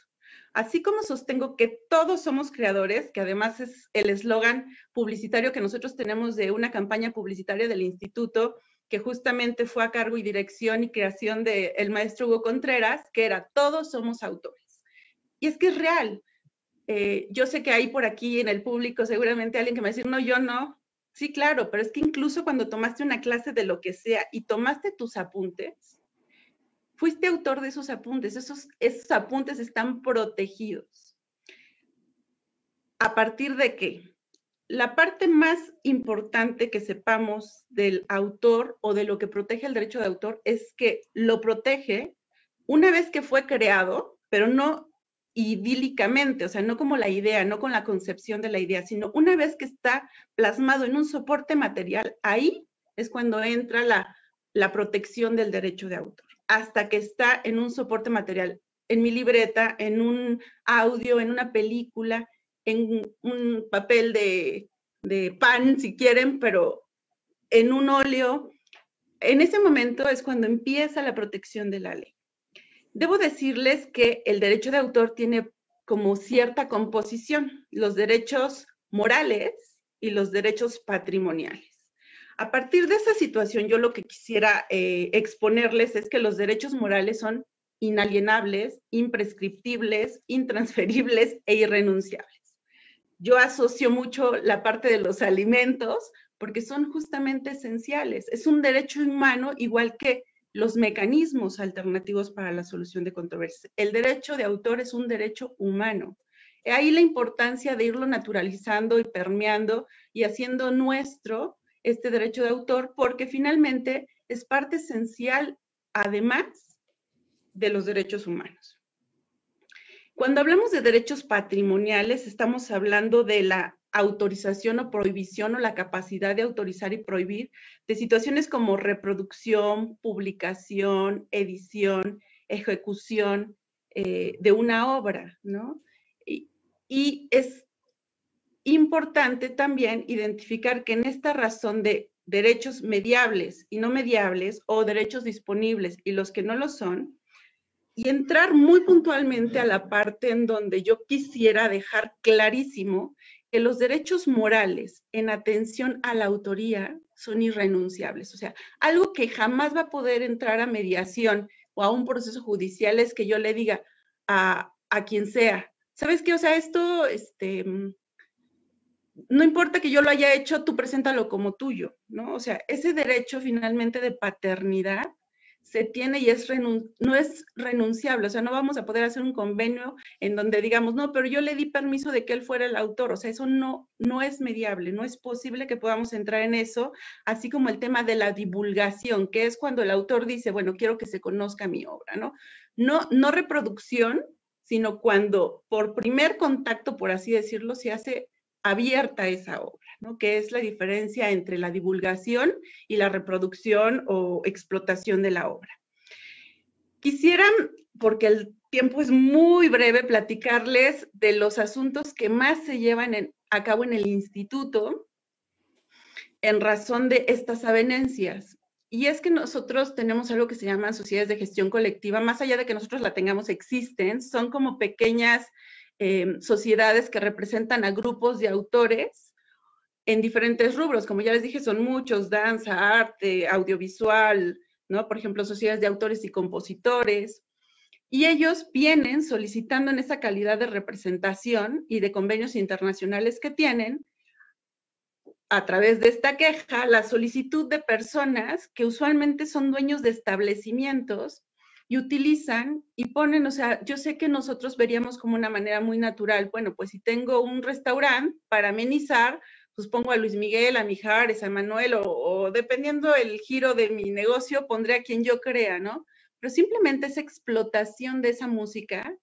Así como sostengo que todos somos creadores, que además es el eslogan publicitario que nosotros tenemos de una campaña publicitaria del instituto, que justamente fue a cargo y dirección y creación del maestro Hugo Contreras, que era todos somos autores. Y es que es real. Yo sé que hay por aquí en el público seguramente alguien que me va a decir, no, yo no. Sí, claro, pero es que incluso cuando tomaste una clase de lo que sea y tomaste tus apuntes, fuiste autor de esos apuntes. Esos apuntes están protegidos. ¿A partir de qué? La parte más importante que sepamos del autor o de lo que protege el derecho de autor es que lo protege una vez que fue creado, pero no idílicamente, o sea, no como la idea, no con la concepción de la idea, sino una vez que está plasmado en un soporte material, ahí es cuando entra la protección del derecho de autor, hasta que está en un soporte material, en mi libreta, en un audio, en una película, en un papel de pan, si quieren, pero en un óleo. En ese momento es cuando empieza la protección de la ley. Debo decirles que el derecho de autor tiene como cierta composición, los derechos morales y los derechos patrimoniales. A partir de esa situación, yo lo que quisiera exponerles es que los derechos morales son inalienables, imprescriptibles, intransferibles e irrenunciables. Yo asocio mucho la parte de los alimentos porque son justamente esenciales. Es un derecho humano igual que los mecanismos alternativos para la solución de controversias. El derecho de autor es un derecho humano. Ahí la importancia de irlo naturalizando y permeando y haciendo nuestro este derecho de autor, porque finalmente es parte esencial, además, de los derechos humanos. Cuando hablamos de derechos patrimoniales, estamos hablando de la autorización o prohibición o la capacidad de autorizar y prohibir de situaciones como reproducción, publicación, edición, ejecución de una obra, ¿no? Y es importante también identificar que en esta razón de derechos mediables y no mediables o derechos disponibles y los que no lo son, y entrar muy puntualmente a la parte en donde yo quisiera dejar clarísimo que los derechos morales en atención a la autoría son irrenunciables. O sea, algo que jamás va a poder entrar a mediación o a un proceso judicial es que yo le diga a quien sea, ¿sabes qué? O sea, esto, no importa que yo lo haya hecho, tú preséntalo como tuyo, ¿no? O sea, ese derecho finalmente de paternidad se tiene y no es renunciable, o sea, no vamos a poder hacer un convenio en donde digamos, no, pero yo le di permiso de que él fuera el autor, o sea, eso no es mediable, no es posible que podamos entrar en eso, así como el tema de la divulgación, que es cuando el autor dice, bueno, quiero que se conozca mi obra, ¿no? No reproducción, sino cuando por primer contacto, por así decirlo, se hace abierta esa obra, ¿no? Que es la diferencia entre la divulgación y la reproducción o explotación de la obra. Quisiera, porque el tiempo es muy breve, platicarles de los asuntos que más se llevan a cabo en el instituto en razón de estas avenencias. Y es que nosotros tenemos algo que se llama sociedades de gestión colectiva, más allá de que nosotros la tengamos, existen, son como pequeñas sociedades que representan a grupos de autores en diferentes rubros, como ya les dije, son muchos, danza, arte, audiovisual, ¿no? Por ejemplo, sociedades de autores y compositores, y ellos vienen solicitando en esa calidad de representación y de convenios internacionales que tienen, a través de esta queja, la solicitud de personas que usualmente son dueños de establecimientos y utilizan y ponen, o sea, yo sé que nosotros veríamos como una manera muy natural, bueno, pues si tengo un restaurante para amenizar, pues pongo a Luis Miguel, a Mijares, a Manuel, o dependiendo el giro de mi negocio, pondré a quien yo crea, ¿no? Pero simplemente esa explotación de esa música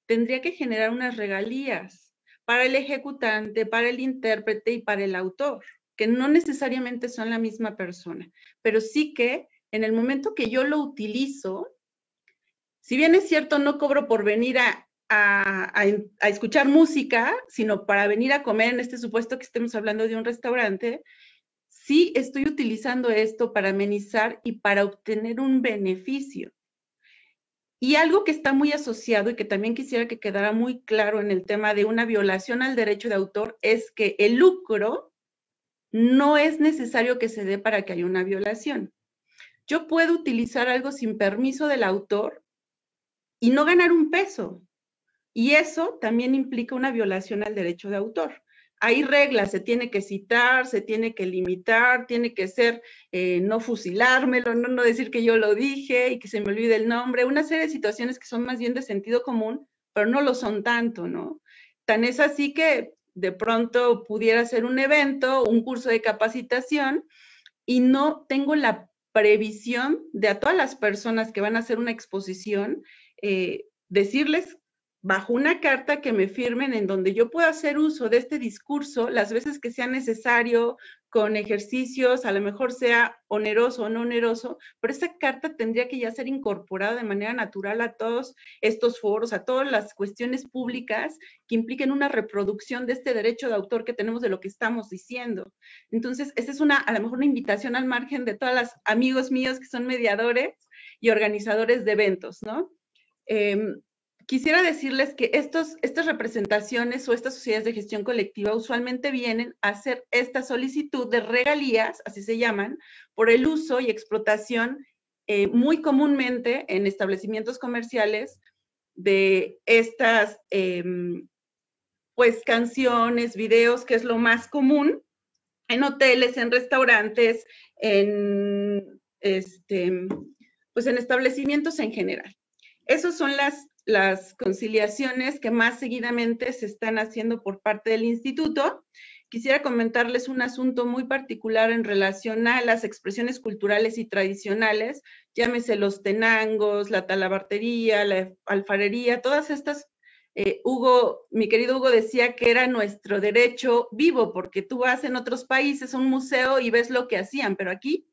tendría que generar unas regalías para el ejecutante, para el intérprete y para el autor, que no necesariamente son la misma persona, pero sí que en el momento que yo lo utilizo, si bien es cierto, no cobro por venir a escuchar música, sino para venir a comer, en este supuesto que estemos hablando de un restaurante, sí estoy utilizando esto para amenizar y para obtener un beneficio. Y algo que está muy asociado y que también quisiera que quedara muy claro en el tema de una violación al derecho de autor es que el lucro no es necesario que se dé para que haya una violación. Yo puedo utilizar algo sin permiso del autor y no ganar un peso. Y eso también implica una violación al derecho de autor. Hay reglas, se tiene que citar, se tiene que limitar, tiene que ser no fusilármelo, no decir que yo lo dije y que se me olvide el nombre, una serie de situaciones que son más bien de sentido común, pero no lo son tanto, ¿no? Tan es así que de pronto pudiera ser un evento, un curso de capacitación y no tengo la previsión de a todas las personas que van a hacer una exposición, decirles bajo una carta que me firmen en donde yo pueda hacer uso de este discurso las veces que sea necesario, con ejercicios, a lo mejor sea oneroso o no oneroso, pero esa carta tendría que ya ser incorporada de manera natural a todos estos foros, a todas las cuestiones públicas que impliquen una reproducción de este derecho de autor que tenemos de lo que estamos diciendo. Entonces, esa es a lo mejor una invitación al margen de todos los amigos míos que son mediadores y organizadores de eventos, ¿no? Quisiera decirles que estas representaciones o estas sociedades de gestión colectiva usualmente vienen a hacer esta solicitud de regalías, así se llaman, por el uso y explotación muy comúnmente en establecimientos comerciales de estas pues canciones, videos, que es lo más común, en hoteles, en restaurantes, pues en establecimientos en general. Esas son las conciliaciones que más seguidamente se están haciendo por parte del instituto. Quisiera comentarles un asunto muy particular en relación a las expresiones culturales y tradicionales, llámese los tenangos, la talabartería, la alfarería, todas estas. Mi querido Hugo decía que era nuestro derecho vivo, porque tú vas en otros países a un museo y ves lo que hacían, pero aquí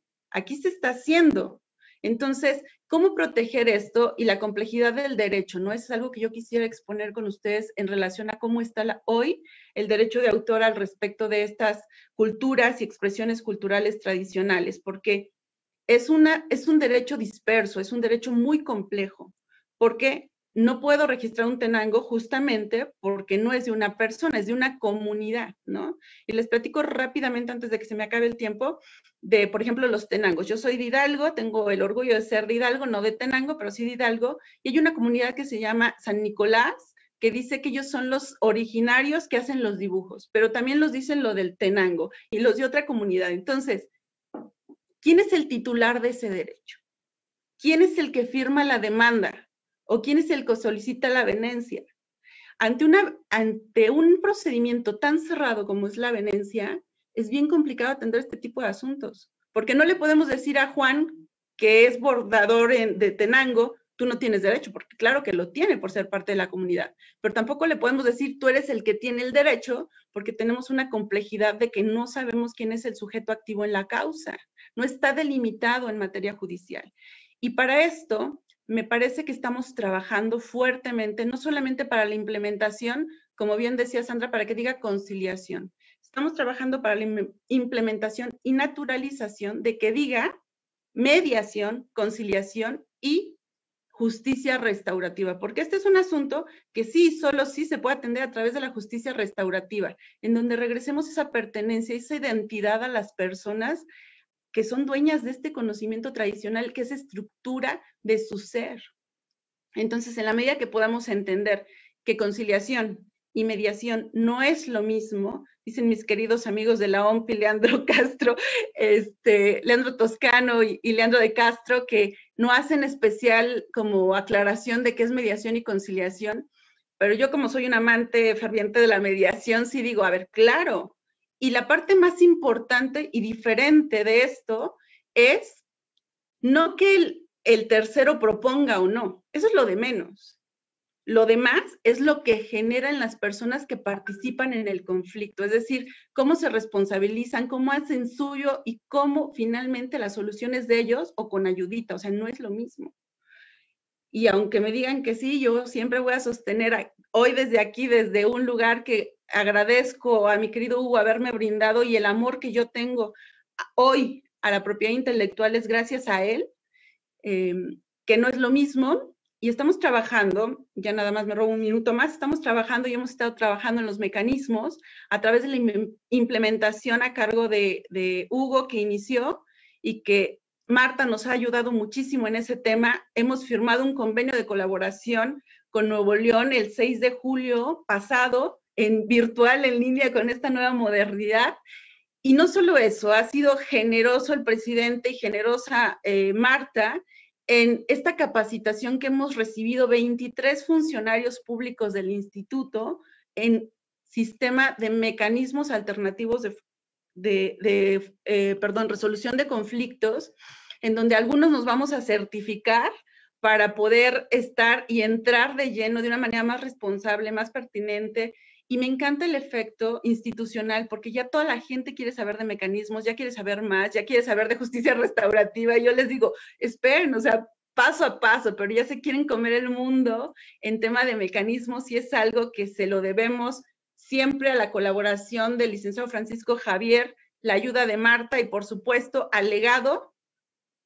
se está haciendo. Entonces, ¿cómo proteger esto y la complejidad del derecho? ¿No? Es algo que yo quisiera exponer con ustedes en relación a cómo está hoy el derecho de autor al respecto de estas culturas y expresiones culturales tradicionales, porque es un derecho disperso, es un derecho muy complejo. ¿Por qué? No puedo registrar un tenango justamente porque no es de una persona, es de una comunidad, ¿no? Y les platico rápidamente antes de que se me acabe el tiempo de, por ejemplo, los tenangos. Yo soy de Hidalgo, tengo el orgullo de ser de Hidalgo, no de Tenango, pero sí de Hidalgo, y hay una comunidad que se llama San Nicolás, que dice que ellos son los originarios que hacen los dibujos, pero también los dicen lo del tenango y los de otra comunidad. Entonces, ¿quién es el titular de ese derecho? ¿Quién es el que firma la demanda? ¿O quién es el que solicita la avenencia? Ante un procedimiento tan cerrado como es la avenencia, es bien complicado atender este tipo de asuntos, porque no le podemos decir a Juan, que es bordador de tenango, tú no tienes derecho, porque claro que lo tiene por ser parte de la comunidad, pero tampoco le podemos decir, tú eres el que tiene el derecho, porque tenemos una complejidad de que no sabemos quién es el sujeto activo en la causa, no está delimitado en materia judicial. Y para esto, me parece que estamos trabajando fuertemente, no solamente para la implementación, como bien decía Sandra, para que diga conciliación. Estamos trabajando para la implementación y naturalización de que diga mediación, conciliación y justicia restaurativa, porque este es un asunto que solo se puede atender a través de la justicia restaurativa, en donde regresemos esa pertenencia, esa identidad a las personas que son dueñas de este conocimiento tradicional, que es estructura de su ser. Entonces, en la medida que podamos entender que conciliación y mediación no es lo mismo, dicen mis queridos amigos de la OMPI, Leandro Castro, Leandro Toscano y Leandro de Castro, que no hacen especial como aclaración de qué es mediación y conciliación, pero yo como soy un amante ferviente de la mediación, sí digo, a ver, claro. Y la parte más importante y diferente de esto es no que el tercero proponga o no, eso es lo de menos. Lo demás es lo que generan las personas que participan en el conflicto, es decir, cómo se responsabilizan, cómo hacen suyo y cómo finalmente la solución es de ellos o con ayudita, o sea, no es lo mismo. Y aunque me digan que sí, yo siempre voy a sostener hoy desde aquí, desde un lugar que agradezco a mi querido Hugo haberme brindado y el amor que yo tengo hoy a la propiedad intelectual es gracias a él, que no es lo mismo. Y estamos trabajando, ya nada más me robo un minuto más, estamos trabajando y hemos estado trabajando en los mecanismos a través de la implementación a cargo de Hugo que inició y que Marta nos ha ayudado muchísimo en ese tema. Hemos firmado un convenio de colaboración con Nuevo León el 6 de julio pasado, en virtual, en línea, con esta nueva modernidad. Y no solo eso, ha sido generoso el presidente y generosa Marta en esta capacitación que hemos recibido 23 funcionarios públicos del instituto en sistema de mecanismos alternativos resolución de conflictos, en donde algunos nos vamos a certificar para poder estar y entrar de lleno de una manera más responsable, más pertinente. Y me encanta el efecto institucional, porque ya toda la gente quiere saber de mecanismos, ya quiere saber más, ya quiere saber de justicia restaurativa. Yo les digo, esperen, o sea, paso a paso, pero ya se quieren comer el mundo en tema de mecanismos y es algo que se lo debemos siempre a la colaboración del licenciado Francisco Javier, la ayuda de Marta y, por supuesto, al legado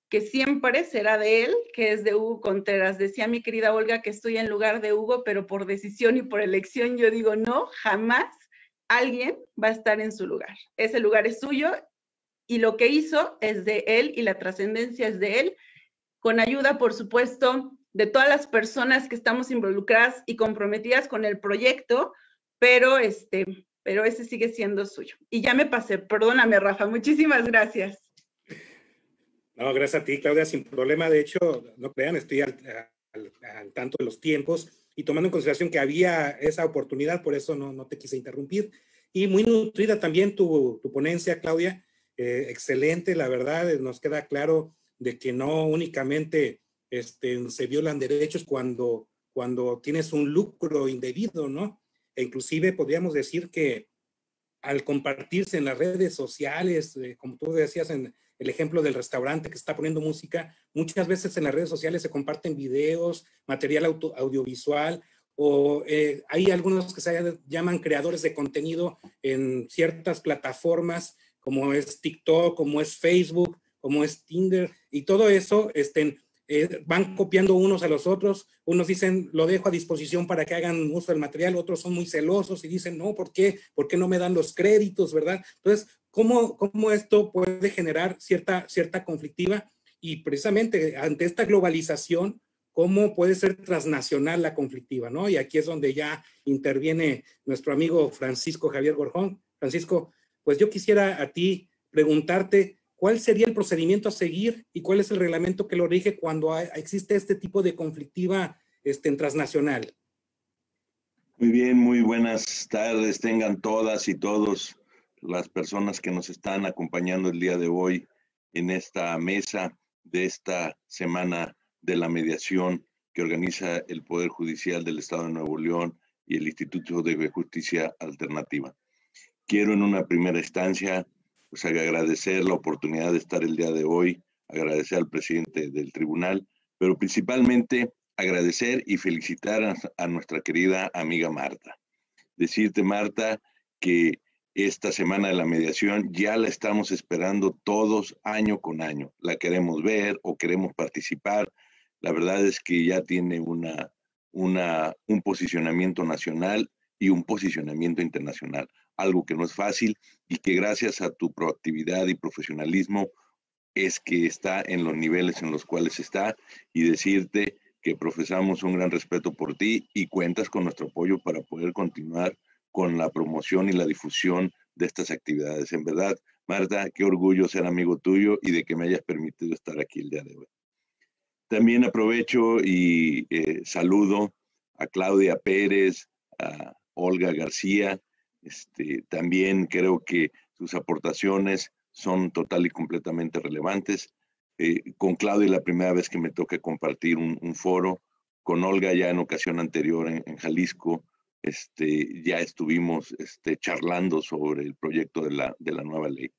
que siempre será de él, que es de Hugo Contreras. Decía mi querida Olga que estoy en lugar de Hugo, pero por decisión y por elección yo digo no, jamás alguien va a estar en su lugar. Ese lugar es suyo y lo que hizo es de él y la trascendencia es de él, con ayuda, por supuesto, de todas las personas que estamos involucradas y comprometidas con el proyecto, pero ese sigue siendo suyo. Y ya me pasé, perdóname, Rafa, muchísimas gracias. No, gracias a ti, Claudia, sin problema. De hecho, no crean, estoy al tanto de los tiempos y tomando en consideración que había esa oportunidad, por eso no te quise interrumpir. Y muy nutrida también tu ponencia, Claudia. Excelente, la verdad, nos queda claro de que no únicamente se violan derechos cuando tienes un lucro indebido, ¿no? E inclusive podríamos decir que al compartirse en las redes sociales, como tú decías en el ejemplo del restaurante que está poniendo música, muchas veces en las redes sociales se comparten videos, material audiovisual, o hay algunos que se llaman creadores de contenido en ciertas plataformas, como es TikTok, como es Facebook, como es Tinder, y todo eso van copiando unos a los otros. Unos dicen, lo dejo a disposición para que hagan uso del material, otros son muy celosos y dicen, no, ¿por qué? ¿Por qué no me dan los créditos, verdad? Entonces, ¿cómo esto puede generar cierta conflictiva? Y precisamente ante esta globalización, ¿cómo puede ser transnacional la conflictiva, no? Y aquí es donde ya interviene nuestro amigo Francisco Javier Gorjón. Francisco, pues yo quisiera a ti preguntarte, ¿cuál sería el procedimiento a seguir y cuál es el reglamento que lo rige cuando existe este tipo de conflictiva transnacional? Muy bien, muy buenas tardes tengan todas y todos las personas que nos están acompañando el día de hoy en esta mesa de esta semana de la mediación que organiza el Poder Judicial del Estado de Nuevo León y el Instituto de Justicia Alternativa. Quiero en una primera instancia pues agradecer la oportunidad de estar el día de hoy, agradecer al presidente del tribunal, pero principalmente agradecer y felicitar a nuestra querida amiga Marta. Decirte, Marta, que esta semana de la mediación ya la estamos esperando todos año con año. La queremos ver o queremos participar. La verdad es que ya tiene un posicionamiento nacional y un posicionamiento internacional, algo que no es fácil y que gracias a tu proactividad y profesionalismo es que está en los niveles en los cuales está, y decirte que profesamos un gran respeto por ti y cuentas con nuestro apoyo para poder continuar con la promoción y la difusión de estas actividades. En verdad, Marta, qué orgullo ser amigo tuyo y de que me hayas permitido estar aquí el día de hoy. También aprovecho y saludo a Claudia Pérez, a Olga García. También creo que sus aportaciones son total y completamente relevantes. Con Claudia la primera vez que me toca compartir un foro, con Olga ya en ocasión anterior en Jalisco, ya estuvimos charlando sobre el proyecto de la nueva ley.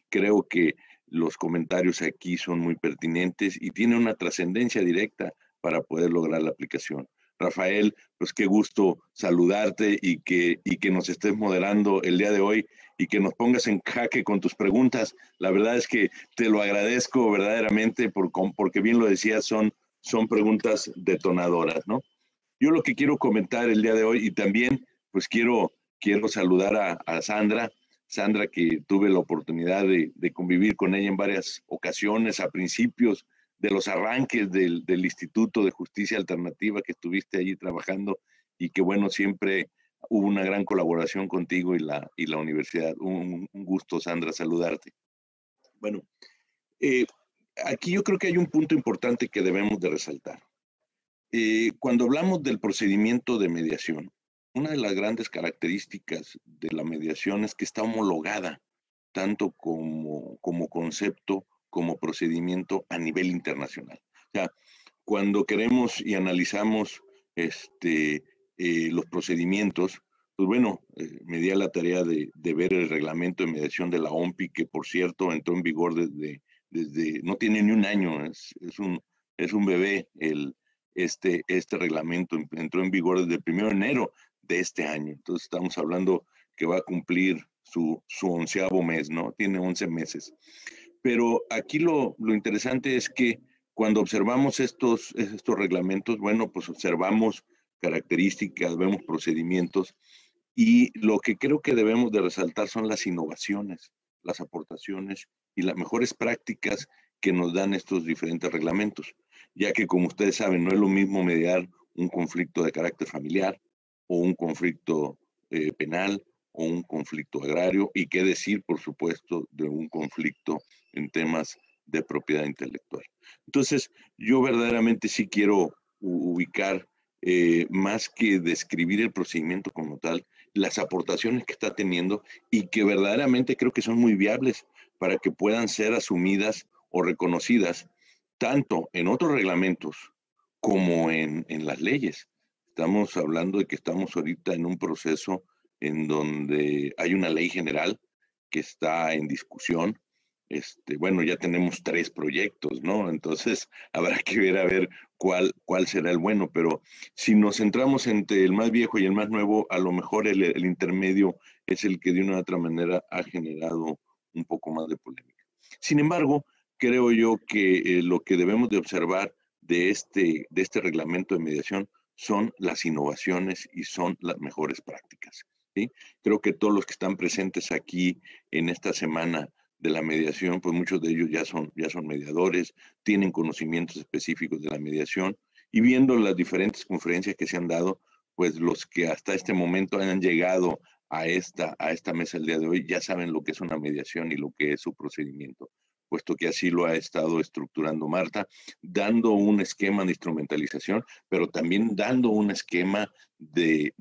Creo que los comentarios aquí son muy pertinentes y tienen una trascendencia directa para poder lograr la aplicación. Rafael, pues qué gusto saludarte y que nos estés moderando el día de hoy y que nos pongas en jaque con tus preguntas. La verdad es que te lo agradezco verdaderamente porque bien lo decías, son preguntas detonadoras, ¿no? Yo lo que quiero comentar el día de hoy y también pues quiero saludar a Sandra, que tuve la oportunidad de convivir con ella en varias ocasiones a principios de los arranques del Instituto de Justicia Alternativa que estuviste allí trabajando y que bueno, siempre hubo una gran colaboración contigo y la universidad. Un gusto, Sandra, saludarte. Bueno, aquí yo creo que hay un punto importante que debemos de resaltar. Cuando hablamos del procedimiento de mediación, una de las grandes características de la mediación es que está homologada tanto como concepto como procedimiento a nivel internacional. O sea, cuando queremos y analizamos los procedimientos, pues bueno, me di a la tarea de ver el reglamento de mediación de la OMPI, que por cierto entró en vigor desde no tiene ni un año, es un bebé este reglamento, entró en vigor desde el 1 de enero de este año. Entonces estamos hablando que va a cumplir su 11º mes, ¿no? Tiene 11 meses. Pero aquí lo interesante es que cuando observamos estos reglamentos, bueno, pues observamos características, vemos procedimientos, y lo que creo que debemos de resaltar son las innovaciones, las aportaciones y las mejores prácticas que nos dan estos diferentes reglamentos, ya que como ustedes saben, no es lo mismo mediar un conflicto de carácter familiar o un conflicto penal o un conflicto agrario, y qué decir, por supuesto, de un conflicto en temas de propiedad intelectual. Entonces, yo verdaderamente sí quiero ubicar, más que describir el procedimiento como tal, las aportaciones que está teniendo y que verdaderamente creo que son muy viables para que puedan ser asumidas o reconocidas tanto en otros reglamentos como en las leyes. Estamos hablando de que estamos ahorita en un proceso en donde hay una ley general que está en discusión. Bueno, ya tenemos 3 proyectos, ¿no? Entonces habrá que ver a ver cuál será el bueno, pero si nos centramos entre el más viejo y el más nuevo, a lo mejor el intermedio es el que de una u otra manera ha generado un poco más de polémica. Sin embargo, creo yo que lo que debemos de observar de este reglamento de mediación son las innovaciones y son las mejores prácticas, ¿sí? Creo que todos los que están presentes aquí en esta semana de la mediación, pues muchos de ellos ya son mediadores, tienen conocimientos específicos de la mediación, y viendo las diferentes conferencias que se han dado, pues los que hasta este momento han llegado a esta mesa el día de hoy ya saben lo que es una mediación y lo que es su procedimiento, puesto que así lo ha estado estructurando Marta, dando un esquema de instrumentalización, pero también dando un esquema de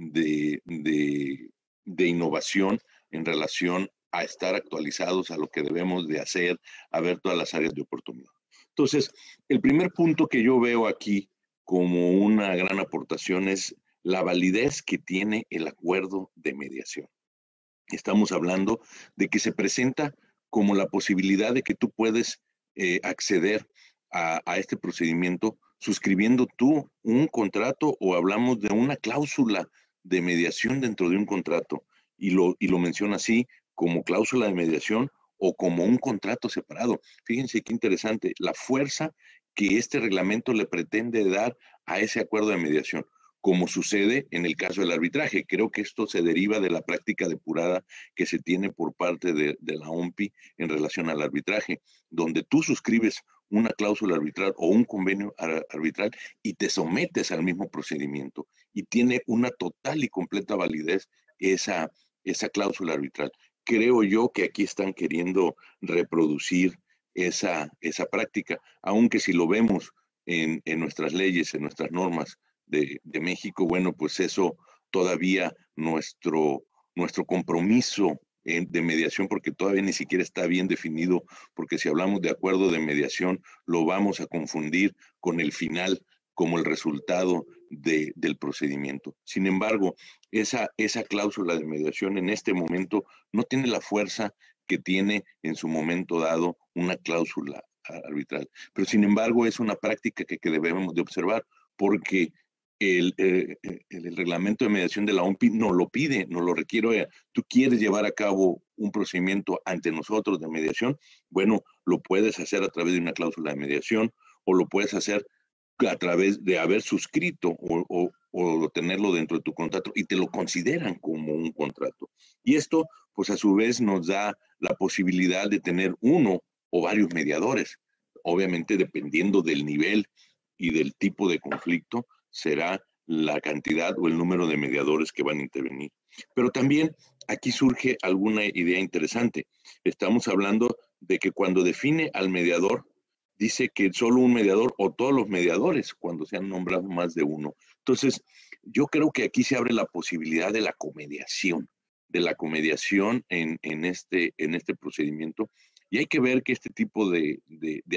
innovación en relación a estar actualizados a lo que debemos de hacer, a ver todas las áreas de oportunidad. Entonces, el primer punto que yo veo aquí como una gran aportación es la validez que tiene el acuerdo de mediación. Estamos hablando de que se presenta como la posibilidad de que tú puedes acceder a este procedimiento suscribiendo tú un contrato, o hablamos de una cláusula de mediación dentro de un contrato, y lo menciona así, como cláusula de mediación o como un contrato separado. Fíjense qué interesante, la fuerza que este reglamento le pretende dar a ese acuerdo de mediación, como sucede en el caso del arbitraje. Creo que esto se deriva de la práctica depurada que se tiene por parte de la OMPI en relación al arbitraje, donde tú suscribes una cláusula arbitral o un convenio arbitral y te sometes al mismo procedimiento, y tiene una total y completa validez esa cláusula arbitral. Creo yo que aquí están queriendo reproducir esa práctica, aunque si lo vemos en nuestras leyes, en nuestras normas de México, bueno, pues eso todavía nuestro compromiso de mediación, porque todavía ni siquiera está bien definido, porque si hablamos de acuerdo de mediación, lo vamos a confundir con el final como el resultado del procedimiento. Sin embargo, esa cláusula de mediación en este momento no tiene la fuerza que tiene en su momento dado una cláusula arbitral. Pero sin embargo es una práctica que debemos de observar, porque el reglamento de mediación de la OMPI nos lo pide, nos lo requiere. Tú quieres llevar a cabo un procedimiento ante nosotros de mediación, bueno, lo puedes hacer a través de una cláusula de mediación, o lo puedes hacer a través de haber suscrito o tenerlo dentro de tu contrato, y te lo consideran como un contrato. Y esto, pues a su vez, nos da la posibilidad de tener uno o varios mediadores. Obviamente, dependiendo del nivel y del tipo de conflicto, será la cantidad o el número de mediadores que van a intervenir. Pero también aquí surge alguna idea interesante. Estamos hablando de que cuando define al mediador, dice que solo un mediador o todos los mediadores cuando se han nombrado más de uno. Entonces, yo creo que aquí se abre la posibilidad de la comediación en este procedimiento, y hay que ver que este tipo de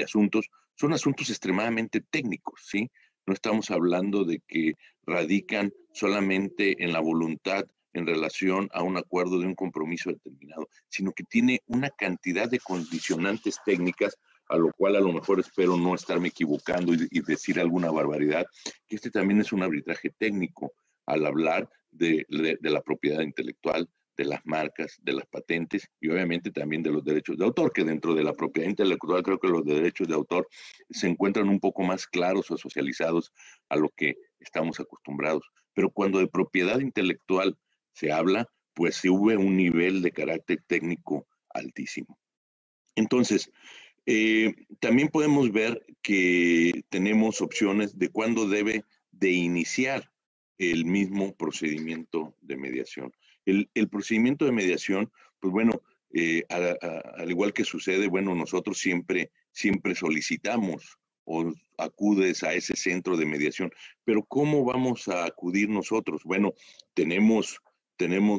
asuntos son asuntos extremadamente técnicos, ¿sí? no estamos hablando de que radican solamente en la voluntad en relación a un acuerdo de un compromiso determinado, sino que tiene una cantidad de condicionantes técnicas, a lo cual a lo mejor espero no estarme equivocando y decir alguna barbaridad, que este también es un arbitraje técnico al hablar de la propiedad intelectual, de las marcas, de las patentes y obviamente también de los derechos de autor, que dentro de la propiedad intelectual creo que los derechos de autor se encuentran un poco más claros o socializados a lo que estamos acostumbrados. Pero cuando de propiedad intelectual se habla, pues se hubo un nivel de carácter técnico altísimo. Entonces, también podemos ver que tenemos opciones de cuándo debe de iniciar el mismo procedimiento de mediación. El procedimiento de mediación, pues bueno, al igual que sucede, bueno, nosotros siempre solicitamos o acudes a ese centro de mediación, pero ¿cómo vamos a acudir nosotros? Bueno, tenemos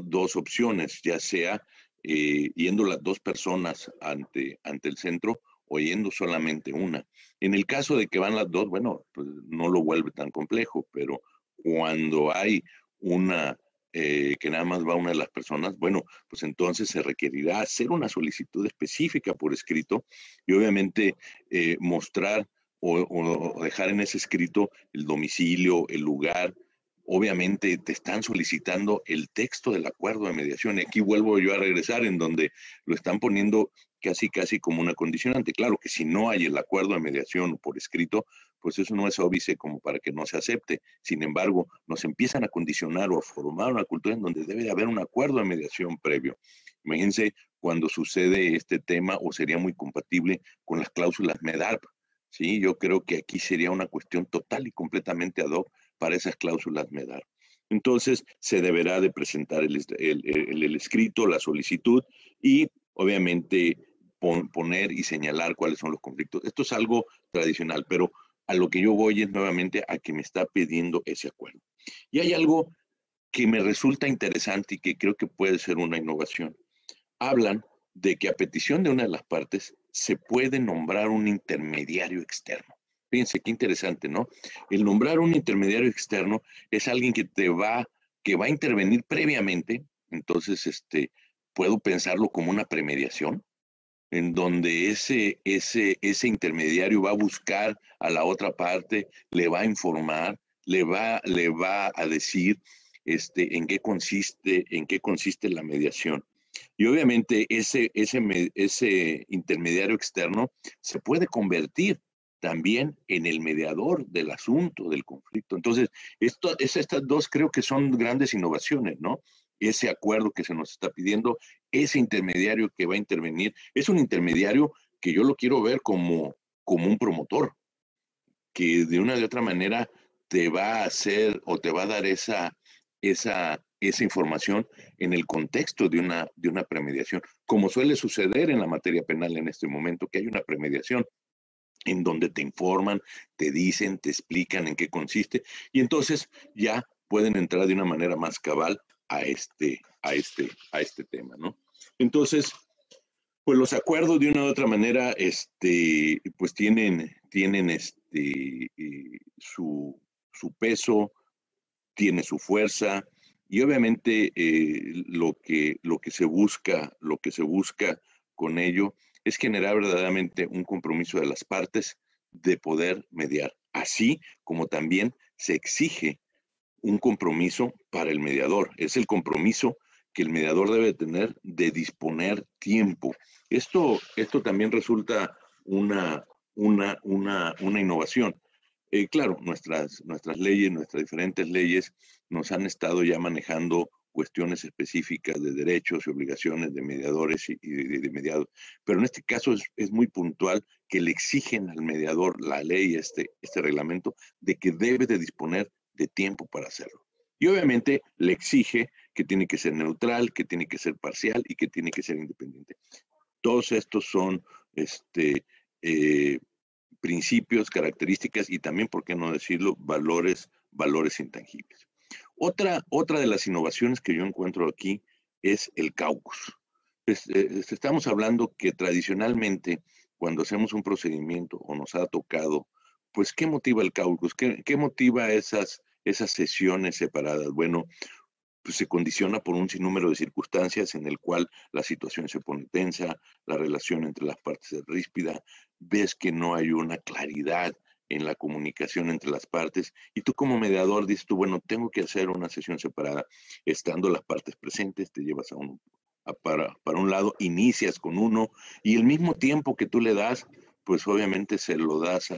dos opciones, ya sea yendo las dos personas ante el centro o yendo solamente una. En el caso de que van las dos, bueno, pues no lo vuelve tan complejo, pero cuando hay una que nada más va una de las personas, bueno, pues entonces se requerirá hacer una solicitud específica por escrito y obviamente mostrar o dejar en ese escrito el domicilio, el lugar. Obviamente te están solicitando el texto del acuerdo de mediación. Y aquí vuelvo yo a regresar en donde lo están poniendo casi como una condicionante. Claro que si no hay el acuerdo de mediación por escrito, pues eso no es óbice como para que no se acepte. Sin embargo, nos empiezan a condicionar o a formar una cultura en donde debe de haber un acuerdo de mediación previo. Imagínense cuando sucede este tema o sería muy compatible con las cláusulas MEDARP. Sí, yo creo que aquí sería una cuestión total y completamente ad hoc para esas cláusulas MEDARP. Entonces, se deberá de presentar el escrito, la solicitud y obviamente poner y señalar cuáles son los conflictos. Esto es algo tradicional, pero a lo que yo voy es nuevamente a que me está pidiendo ese acuerdo. Y hay algo que me resulta interesante y que creo que puede ser una innovación. Hablan de que a petición de una de las partes se puede nombrar un intermediario externo. Fíjense qué interesante, ¿no? El nombrar un intermediario externo es alguien que va a intervenir previamente, entonces puedo pensarlo como una premediación, en donde ese intermediario va a buscar a la otra parte, le va a informar, le va a decir en qué consiste la mediación. Y obviamente ese intermediario externo se puede convertir también en el mediador del asunto, del conflicto. Entonces, estas dos creo que son grandes innovaciones, ¿no? Ese acuerdo que se nos está pidiendo, ese intermediario que va a intervenir, es un intermediario que yo lo quiero ver como un promotor, que de una de otra manera te va a hacer o te va a dar esa información en el contexto de una premediación, como suele suceder en la materia penal en este momento, que hay una premediación en donde te informan, te dicen, te explican en qué consiste, y entonces ya pueden entrar de una manera más cabal a este tema, ¿no? Entonces, pues los acuerdos de una u otra manera, pues tienen su peso, tiene su fuerza, y obviamente lo que se busca con ello es generar verdaderamente un compromiso de las partes de poder mediar, así como también se exige un compromiso para el mediador. Es el compromiso que el mediador debe tener de disponer tiempo. Esto también resulta una innovación. Claro, nuestras leyes, nuestras diferentes leyes nos han estado ya manejando cuestiones específicas de derechos y obligaciones de mediadores y de mediados. Pero en este caso es muy puntual que le exigen al mediador la ley, este reglamento, de que debe de disponer de tiempo para hacerlo. Y obviamente le exige que tiene que ser neutral, que tiene que ser parcial y que tiene que ser independiente. Todos estos son principios, características y también, por qué no decirlo, valores intangibles. Otra de las innovaciones que yo encuentro aquí es el caucus. Estamos hablando que tradicionalmente cuando hacemos un procedimiento o nos ha tocado pues, ¿qué motiva el caucus? ¿Qué motiva esas sesiones separadas? Bueno, pues se condiciona por un sinnúmero de circunstancias en el cual la situación se pone tensa, la relación entre las partes es ríspida, ves que no hay una claridad en la comunicación entre las partes, y tú como mediador dices tú, bueno, tengo que hacer una sesión separada, estando las partes presentes, te llevas a uno para un lado, inicias con uno, y el mismo tiempo que tú le das, pues obviamente se lo das a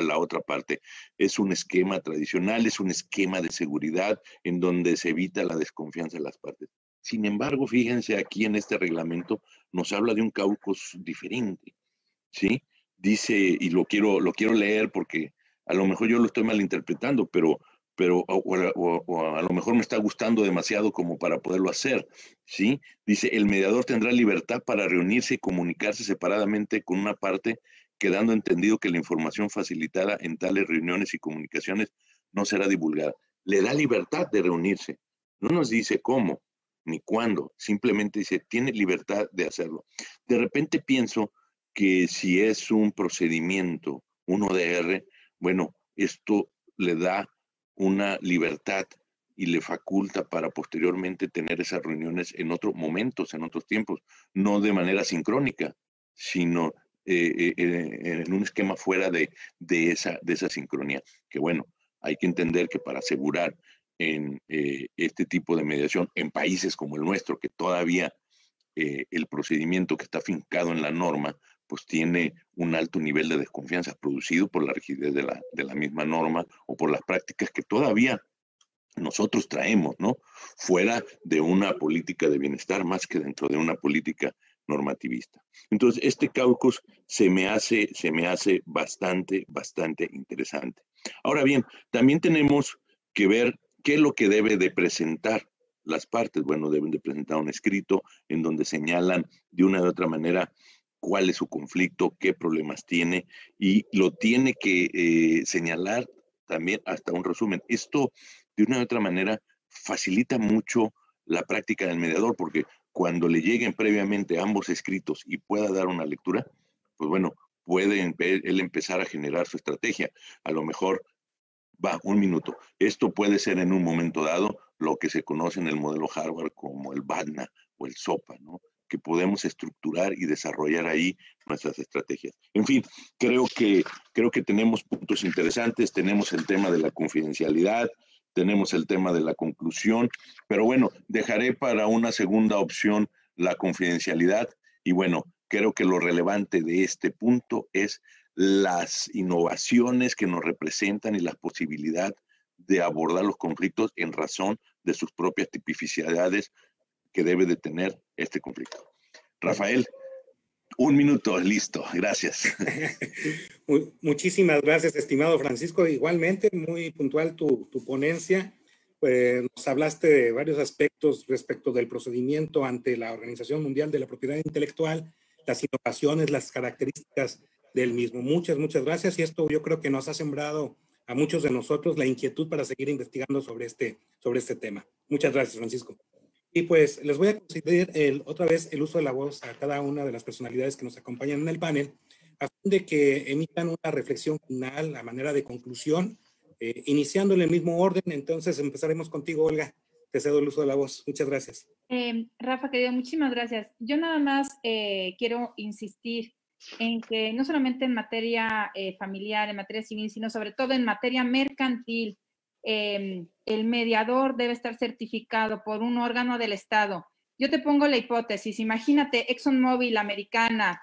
la otra parte. Es un esquema tradicional, es un esquema de seguridad en donde se evita la desconfianza de las partes. Sin embargo, fíjense aquí en este reglamento, nos habla de un caucus diferente, ¿sí? Dice, y lo quiero leer porque a lo mejor yo lo estoy malinterpretando, pero o a lo mejor me está gustando demasiado como para poderlo hacer, ¿sí? Dice, el mediador tendrá libertad para reunirse y comunicarse separadamente con una parte, quedando entendido que la información facilitada en tales reuniones y comunicaciones no será divulgada. Le da libertad de reunirse. No nos dice cómo ni cuándo, simplemente dice, tiene libertad de hacerlo. De repente pienso que si es un procedimiento, un ODR, bueno, esto le da una libertad y le faculta para posteriormente tener esas reuniones en otros momentos, en otros tiempos, no de manera sincrónica, sino en un esquema fuera de esa sincronía. Que bueno, hay que entender que para asegurar en este tipo de mediación en países como el nuestro, que todavía el procedimiento que está fincado en la norma, pues tiene un alto nivel de desconfianza producido por la rigidez de la misma norma o por las prácticas que todavía nosotros traemos, ¿no? Fuera de una política de bienestar más que dentro de una política normativista. Entonces, este caucus se me hace bastante interesante. Ahora bien, también tenemos que ver qué es lo que debe de presentar las partes. Bueno, deben de presentar un escrito en donde señalan de una u otra manera cuál es su conflicto, qué problemas tiene, y lo tiene que señalar también hasta un resumen. Esto, de una u otra manera, facilita mucho la práctica del mediador, porque cuando le lleguen previamente ambos escritos y pueda dar una lectura, pues bueno, puede él empezar a generar su estrategia. A lo mejor va un minuto. Esto puede ser en un momento dado lo que se conoce en el modelo Harvard como el BADNA o el SOPA, ¿no? Que podemos estructurar y desarrollar ahí nuestras estrategias. En fin, creo que tenemos puntos interesantes, tenemos el tema de la confidencialidad, tenemos el tema de la conclusión, pero bueno, dejaré para una segunda opción la confidencialidad y bueno, creo que lo relevante de este punto es las innovaciones que nos representan y la posibilidad de abordar los conflictos en razón de sus propias tipificidades que debe de tener este conflicto. Rafael, un minuto, listo, gracias. Muchísimas gracias, estimado Francisco. Igualmente, muy puntual tu ponencia. Nos hablaste de varios aspectos respecto del procedimiento ante la Organización Mundial de la Propiedad Intelectual, las innovaciones, las características del mismo. Muchas gracias, y esto yo creo que nos ha sembrado a muchos de nosotros la inquietud para seguir investigando sobre este tema. Muchas gracias, Francisco. Y pues les voy a conceder otra vez el uso de la voz a cada una de las personalidades que nos acompañan en el panel, a fin de que emitan una reflexión final a manera de conclusión, iniciando en el mismo orden. Entonces empezaremos contigo, Olga. Te cedo el uso de la voz. Muchas gracias. Rafa, querido, muchísimas gracias. Yo nada más quiero insistir en que no solamente en materia familiar, en materia civil, sino sobre todo en materia mercantil, el mediador debe estar certificado por un órgano del Estado. Yo te pongo la hipótesis, imagínate ExxonMobil americana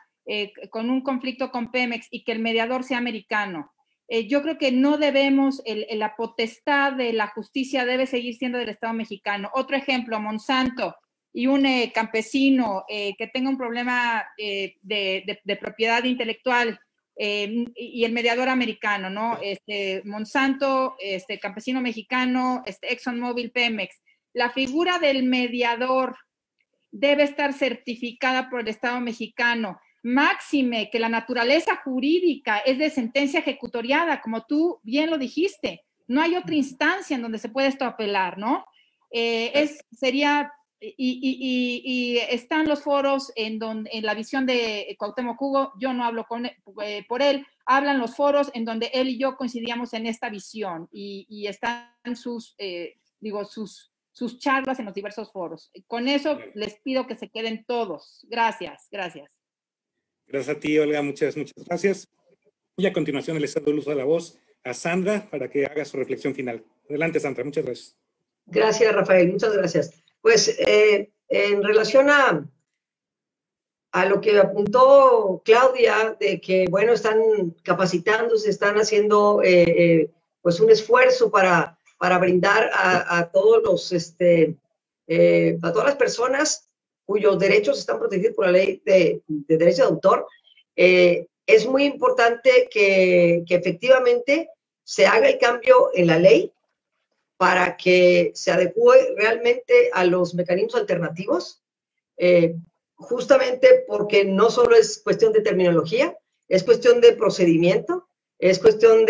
con un conflicto con Pemex y que el mediador sea americano. Yo creo que no debemos, la potestad de la justicia debe seguir siendo del Estado mexicano. Otro ejemplo, Monsanto y un campesino que tenga un problema de propiedad intelectual, y el mediador americano, ¿no? Monsanto, campesino mexicano, ExxonMobil, Pemex. La figura del mediador debe estar certificada por el Estado mexicano. Máxime que la naturaleza jurídica es de sentencia ejecutoriada, como tú bien lo dijiste. No hay otra instancia en donde se puede esto apelar, ¿no? Sería y están los foros en donde, en la visión de Cuauhtémoc Hugo, yo no hablo por él, hablan los foros en donde él y yo coincidíamos en esta visión y están sus charlas en los diversos foros. Con eso les pido que se queden todos. Gracias, gracias. Gracias a ti, Olga, muchas gracias. Y a continuación le cedo el uso de la voz a Sandra para que haga su reflexión final. Adelante, Sandra, muchas gracias. Gracias, Rafael, muchas gracias. Pues en relación a lo que apuntó Claudia, de que, bueno, están capacitándose, están haciendo pues un esfuerzo para brindar a todos los, a todas las personas cuyos derechos están protegidos por la ley de derecho de autor, es muy importante que efectivamente se haga el cambio en la ley para que se adecue realmente a los mecanismos alternativos, justamente porque no solo es cuestión de terminología, es cuestión de procedimiento, es cuestión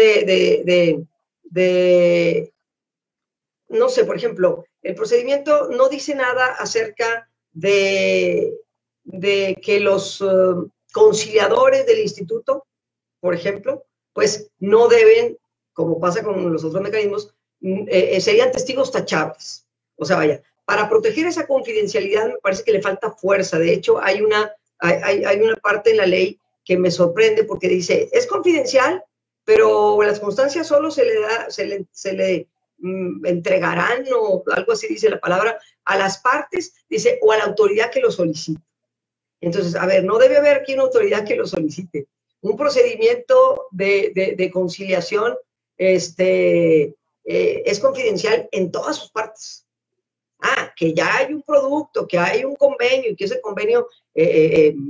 no sé, por ejemplo, el procedimiento no dice nada acerca de que los conciliadores del instituto, por ejemplo, pues no deben, como pasa con los otros mecanismos, serían testigos tachables. O sea, vaya, para proteger esa confidencialidad me parece que le falta fuerza. De hecho, hay una parte en la ley que me sorprende porque dice, es confidencial, pero las constancias solo se le entregarán, o algo así dice la palabra, a las partes, dice, o a la autoridad que lo solicite. Entonces, a ver, no debe haber aquí una autoridad que lo solicite. Un procedimiento de conciliación es confidencial en todas sus partes. Que ya hay un producto, que hay un convenio y que ese convenio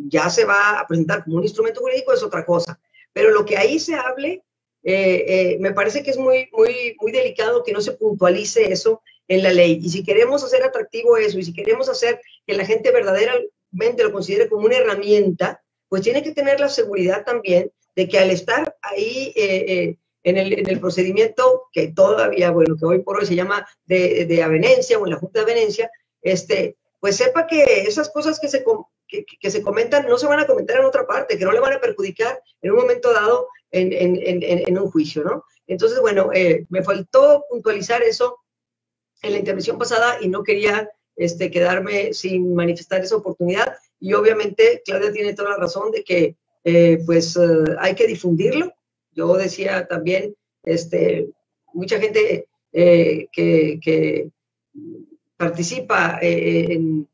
ya se va a presentar como un instrumento jurídico es otra cosa. Pero lo que ahí se hable, me parece que es muy delicado que no se puntualice eso en la ley. Y si queremos hacer atractivo eso, y si queremos hacer que la gente verdaderamente lo considere como una herramienta, pues tiene que tener la seguridad también de que al estar ahí en el procedimiento que todavía, bueno, que hoy por hoy se llama de avenencia o en la Junta de Avenencia, pues sepa que esas cosas que se comentan no se van a comentar en otra parte, que no le van a perjudicar en un momento dado en un juicio, ¿no? Entonces, bueno, me faltó puntualizar eso en la intervención pasada y no quería quedarme sin manifestar esa oportunidad. Y obviamente Claudia tiene toda la razón de que hay que difundirlo. Yo decía también, mucha gente que participa en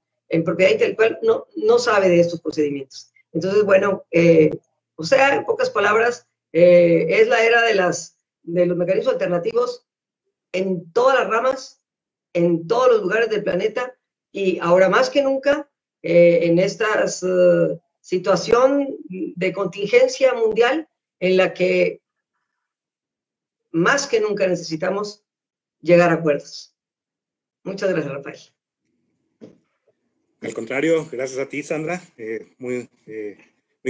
propiedad intelectual no sabe de estos procedimientos. Entonces, bueno, o sea, en pocas palabras, es la era de los mecanismos alternativos en todas las ramas, en todos los lugares del planeta, y ahora más que nunca, en esta situación de contingencia mundial en la que más que nunca necesitamos llegar a acuerdos. Muchas gracias, Rafael. Al contrario, gracias a ti, Sandra. Muy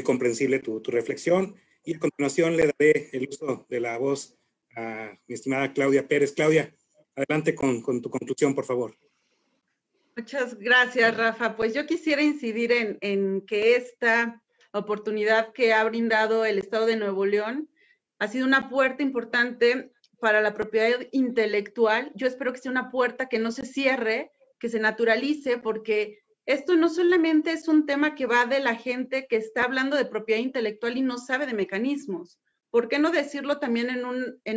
comprensible tu reflexión. Y a continuación le daré el uso de la voz a mi estimada Claudia Pérez. Claudia, adelante con tu conclusión, por favor. Muchas gracias, Rafa. Pues yo quisiera incidir en que esta oportunidad que ha brindado el Estado de Nuevo León ha sido una puerta importante para la propiedad intelectual. Yo espero que sea una puerta que no se cierre, que se naturalice, porque esto no solamente es un tema que va de la gente que está hablando de propiedad intelectual y no sabe de mecanismos. ¿Por qué no decirlo también en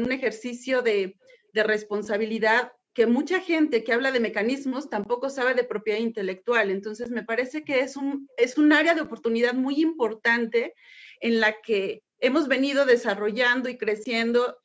un ejercicio de responsabilidad? Que mucha gente que habla de mecanismos tampoco sabe de propiedad intelectual. Entonces, me parece que es un área de oportunidad muy importante en la que hemos venido desarrollando y creciendo.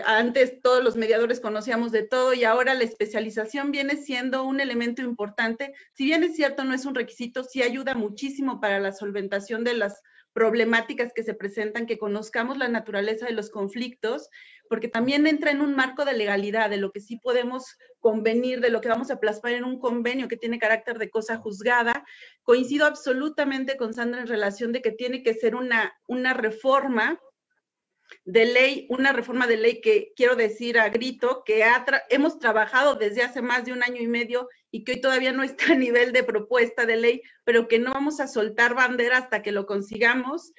Antes todos los mediadores conocíamos de todo y ahora la especialización viene siendo un elemento importante. Si bien es cierto, no es un requisito, sí ayuda muchísimo para la solventación de las problemáticas que se presentan, que conozcamos la naturaleza de los conflictos, porque también entra en un marco de legalidad, de lo que sí podemos convenir, de lo que vamos a plasmar en un convenio que tiene carácter de cosa juzgada. Coincido absolutamente con Sandra en relación de que tiene que ser una reforma de ley, una reforma de ley que quiero decir a grito que hemos trabajado desde hace más de 1 año y medio y que hoy todavía no está a nivel de propuesta de ley, pero que no vamos a soltar bandera hasta que lo consigamos.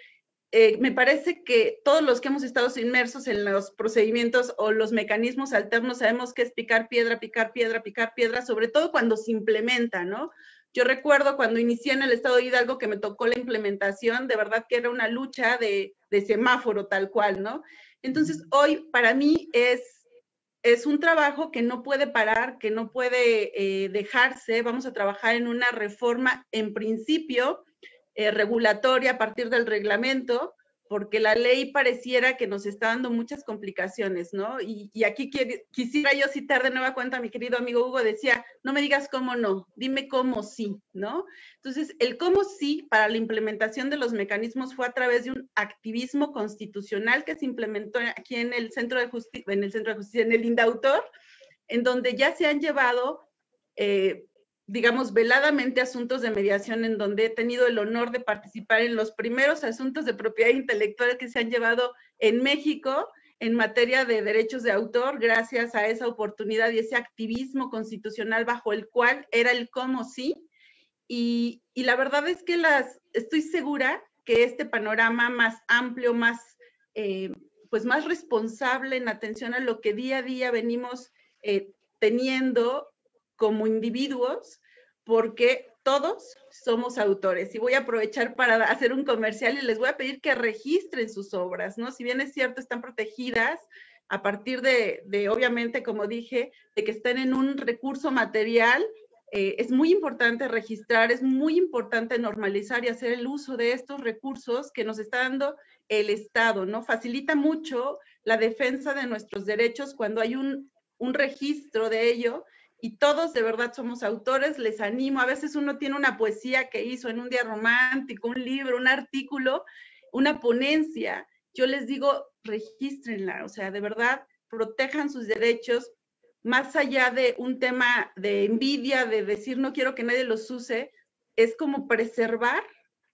Me parece que todos los que hemos estado inmersos en los procedimientos o los mecanismos alternos sabemos que es picar piedra, picar piedra, picar piedra, sobre todo cuando se implementa, ¿no? Yo recuerdo cuando inicié en el estado de Hidalgo que me tocó la implementación, de verdad que era una lucha de semáforo tal cual, ¿no? Entonces, hoy para mí es un trabajo que no puede parar, que no puede dejarse. Vamos a trabajar en una reforma, en principio, regulatoria a partir del reglamento, porque la ley pareciera que nos está dando muchas complicaciones, ¿no? Y aquí quisiera yo citar de nueva cuenta a mi querido amigo Hugo, decía, no me digas cómo no, dime cómo sí, ¿no? Entonces, el cómo sí para la implementación de los mecanismos fue a través de un activismo constitucional que se implementó aquí en el Centro de Justicia, en el Indautor, en donde ya se han llevado digamos, veladamente asuntos de mediación, en donde he tenido el honor de participar en los primeros asuntos de propiedad intelectual que se han llevado en México en materia de derechos de autor, gracias a esa oportunidad y ese activismo constitucional bajo el cual era el cómo sí. Y la verdad es que estoy segura que este panorama más amplio, más, pues más responsable en atención a lo que día a día venimos teniendo como individuos, porque todos somos autores. Y voy a aprovechar para hacer un comercial y les voy a pedir que registren sus obras, ¿no? Si bien es cierto, están protegidas a partir de obviamente, como dije, de que estén en un recurso material, es muy importante registrar, es muy importante normalizar y hacer el uso de estos recursos que nos está dando el Estado, ¿no? Facilita mucho la defensa de nuestros derechos cuando hay un registro de ello. Y todos de verdad somos autores, les animo. A veces uno tiene una poesía que hizo en un día romántico, un libro, un artículo, una ponencia. Yo les digo, regístrenla, o sea, de verdad, protejan sus derechos, más allá de un tema de envidia, de decir no quiero que nadie los use, es como preservar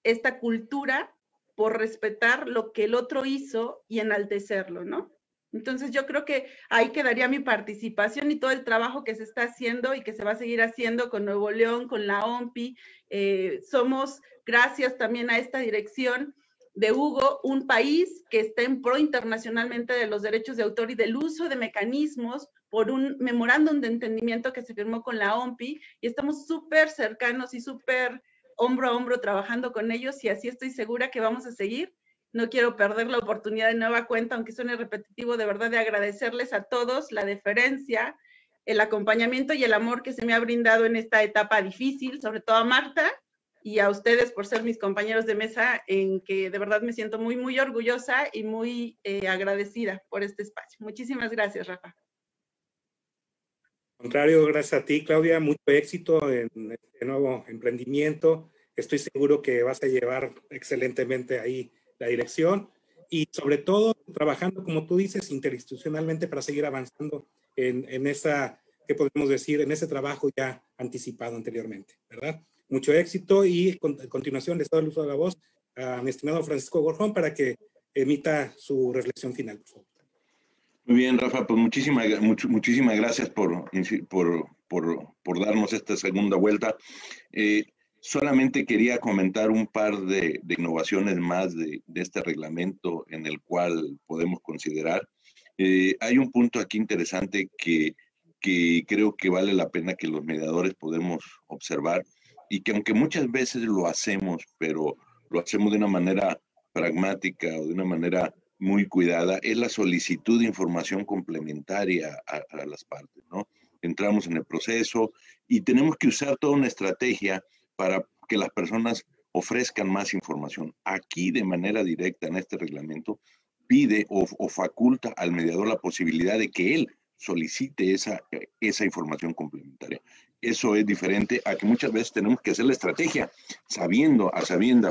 esta cultura por respetar lo que el otro hizo y enaltecerlo, ¿no? Entonces yo creo que ahí quedaría mi participación y todo el trabajo que se está haciendo y que se va a seguir haciendo con Nuevo León, con la OMPI. Somos, gracias también a esta dirección de Hugo, un país que está en pro internacionalmente de los derechos de autor y del uso de mecanismos por un memorándum de entendimiento que se firmó con la OMPI, y estamos súper cercanos y súper hombro a hombro trabajando con ellos, y así estoy segura que vamos a seguir. No quiero perder la oportunidad de nueva cuenta, aunque suene repetitivo, de verdad, de agradecerles a todos la deferencia, el acompañamiento y el amor que se me ha brindado en esta etapa difícil, sobre todo a Marta y a ustedes por ser mis compañeros de mesa, en que de verdad me siento muy, muy orgullosa y muy agradecida por este espacio. Muchísimas gracias, Rafa. Al contrario, gracias a ti, Claudia. Mucho éxito en este nuevo emprendimiento. Estoy seguro que vas a llevar excelentemente ahí la dirección y sobre todo trabajando, como tú dices, interinstitucionalmente para seguir avanzando en esa, ¿qué podemos decir? En ese trabajo ya anticipado anteriormente, ¿verdad? Mucho éxito y a continuación les doy el uso de la voz a mi estimado Francisco Gorjón para que emita su reflexión final, por favor. Muy bien, Rafa, pues muchísimas gracias por darnos esta segunda vuelta. Solamente quería comentar un par de innovaciones más de este reglamento en el cual podemos considerar. Hay un punto aquí interesante que creo que vale la pena que los mediadores podemos observar y que aunque muchas veces lo hacemos, pero lo hacemos de una manera pragmática o de una manera muy cuidada, es la solicitud de información complementaria a las partes, ¿no? Entramos en el proceso y tenemos que usar toda una estrategia para que las personas ofrezcan más información. Aquí, de manera directa, en este reglamento, pide o faculta al mediador la posibilidad de que él solicite esa información complementaria. Eso es diferente a que muchas veces tenemos que hacer la estrategia sabiendo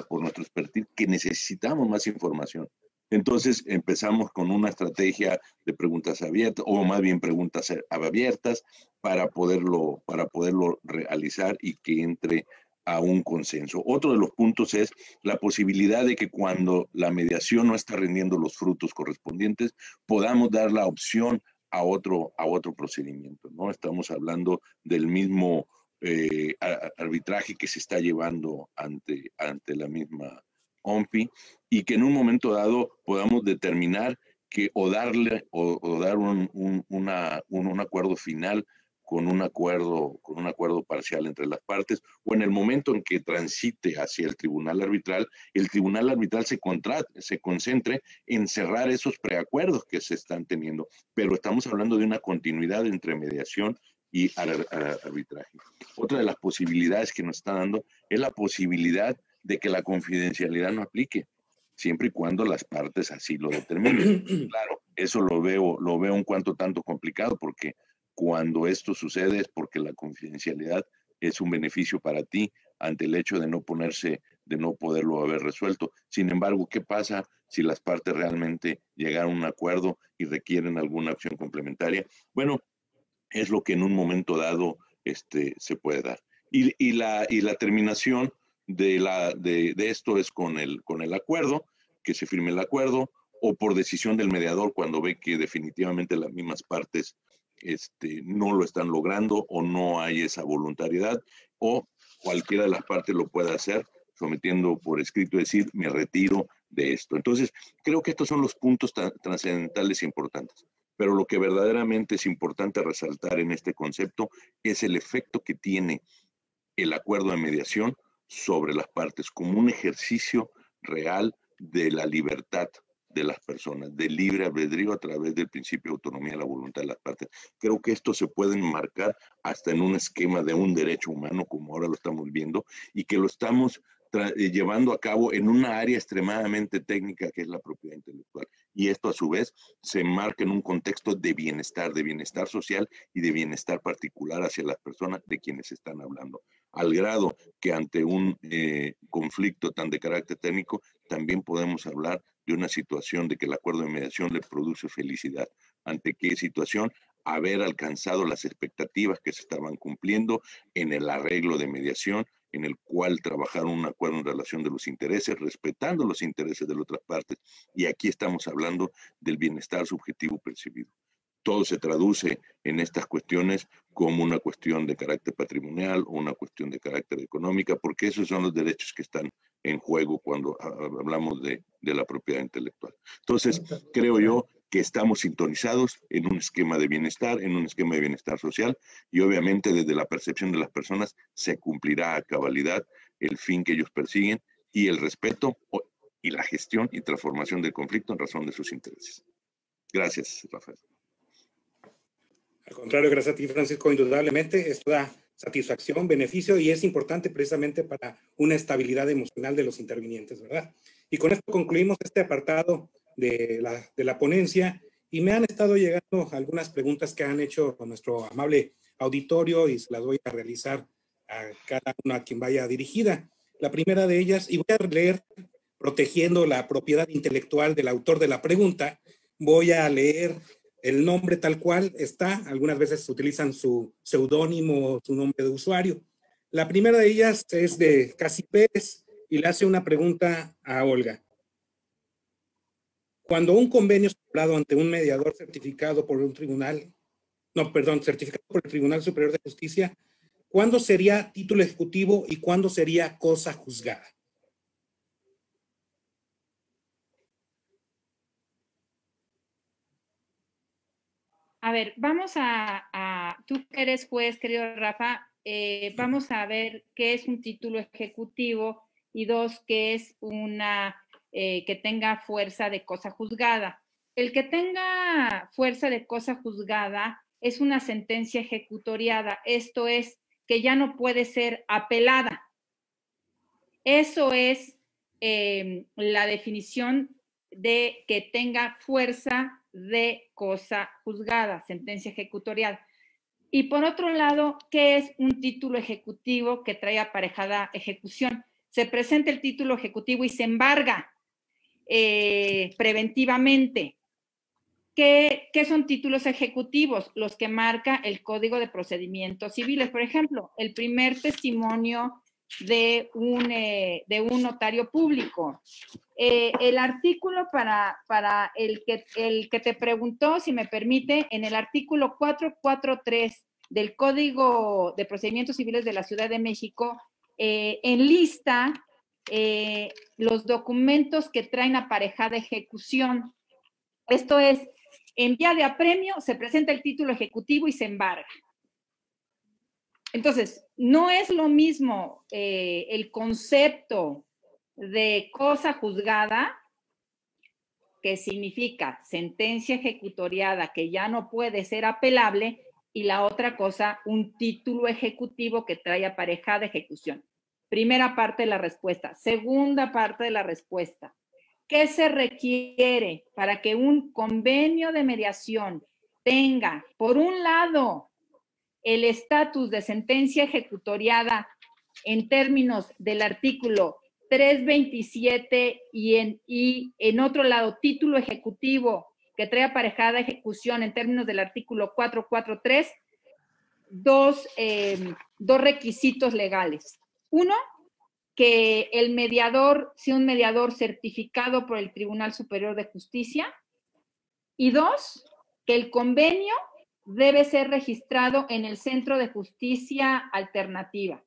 por nuestro expertise que necesitamos más información. Entonces empezamos con una estrategia de preguntas abiertas, o más bien preguntas abiertas, para poderlo realizar y que entre a un consenso. Otro de los puntos es la posibilidad de que cuando la mediación no está rindiendo los frutos correspondientes, podamos dar la opción a otro procedimiento, ¿no? Estamos hablando del mismo arbitraje que se está llevando ante la misma OMPI, y que en un momento dado podamos determinar que o dar un acuerdo final con un acuerdo parcial entre las partes, o en el momento en que transite hacia el tribunal arbitral se concentre en cerrar esos preacuerdos que se están teniendo. Pero estamos hablando de una continuidad entre mediación y arbitraje. Otra de las posibilidades que nos está dando es la posibilidad de que la confidencialidad no aplique, siempre y cuando las partes así lo determinen. Claro, eso lo veo un cuanto tanto complicado, porque cuando esto sucede es porque la confidencialidad es un beneficio para ti ante el hecho de no poderlo haber resuelto. Sin embargo, ¿qué pasa si las partes realmente llegaron a un acuerdo y requieren alguna acción complementaria? Bueno, es lo que en un momento dado se puede dar. Y la terminación de esto es con el acuerdo, que se firme el acuerdo, o por decisión del mediador cuando ve que definitivamente las mismas partes no lo están logrando o no hay esa voluntariedad, o cualquiera de las partes lo puede hacer sometiendo por escrito, decir, me retiro de esto. Entonces, creo que estos son los puntos trascendentales e importantes. Pero lo que verdaderamente es importante resaltar en este concepto es el efecto que tiene el acuerdo de mediación sobre las partes como un ejercicio real de la libertad de las personas, del libre albedrío a través del principio de autonomía de la voluntad de las partes. Creo que esto se puede enmarcar hasta en un esquema de un derecho humano, como ahora lo estamos viendo, y que lo estamos llevando a cabo en una área extremadamente técnica que es la propiedad intelectual. Y esto a su vez se enmarca en un contexto de bienestar social y de bienestar particular hacia las personas de quienes están hablando. Al grado que ante un conflicto tan de carácter técnico, también podemos hablar de una situación de que el acuerdo de mediación le produce felicidad. ¿Ante qué situación? Haber alcanzado las expectativas que se estaban cumpliendo en el arreglo de mediación, en el cual trabajaron un acuerdo en relación de los intereses, respetando los intereses de las otras partes. Y aquí estamos hablando del bienestar subjetivo percibido. Todo se traduce en estas cuestiones como una cuestión de carácter patrimonial o una cuestión de carácter económica, porque esos son los derechos que están en juego cuando hablamos de la propiedad intelectual. Entonces, creo yo que estamos sintonizados en un esquema de bienestar, social, y obviamente desde la percepción de las personas se cumplirá a cabalidad el fin que ellos persiguen y el respeto y la gestión y transformación del conflicto en razón de sus intereses. Gracias, Rafael. Al contrario, gracias a ti, Francisco. Indudablemente esto da satisfacción, beneficio, y es importante precisamente para una estabilidad emocional de los intervinientes, ¿verdad? Y con esto concluimos este apartado de la ponencia, y me han estado llegando algunas preguntas que han hecho nuestro amable auditorio y se las voy a realizar a cada uno a quien vaya dirigida. La primera de ellas, y voy a leer protegiendo la propiedad intelectual del autor de la pregunta, voy a leer el nombre tal cual está. Algunas veces utilizan su seudónimo, su nombre de usuario. La primera de ellas es de Casi Pérez y le hace una pregunta a Olga. Cuando un convenio es celebrado ante un mediador certificado por un tribunal, certificado por el Tribunal Superior de Justicia, ¿cuándo sería título ejecutivo y cuándo sería cosa juzgada? A ver, vamos tú que eres juez, querido Rafa, vamos a ver qué es un título ejecutivo y dos, qué es que tenga fuerza de cosa juzgada. El que tenga fuerza de cosa juzgada es una sentencia ejecutoriada, esto es, que ya no puede ser apelada. Eso es la definición de que tenga fuerza de cosa juzgada, sentencia ejecutoriada. Y por otro lado, ¿qué es un título ejecutivo que trae aparejada ejecución? Se presenta el título ejecutivo y se embarga preventivamente. ¿Qué son títulos ejecutivos? Los que marca el Código de Procedimientos Civiles. Por ejemplo, el primer testimonio de un notario público. El artículo para el que te preguntó, si me permite, en el artículo 443 del Código de Procedimientos Civiles de la Ciudad de México, enlista los documentos que traen aparejada ejecución. Esto es, en vía de apremio se presenta el título ejecutivo y se embarga. Entonces, no es lo mismo el concepto de cosa juzgada, que significa sentencia ejecutoriada que ya no puede ser apelable, y la otra cosa, un título ejecutivo que trae aparejada ejecución. Primera parte de la respuesta. Segunda parte de la respuesta. ¿Qué se requiere para que un convenio de mediación tenga, por un lado, el estatus de sentencia ejecutoriada en términos del artículo 327 y en otro lado título ejecutivo que trae aparejada ejecución en términos del artículo 443, dos requisitos legales? Uno, que el mediador sea un mediador certificado por el Tribunal Superior de Justicia, y dos, que el convenio debe ser registrado en el Centro de Justicia Alternativa.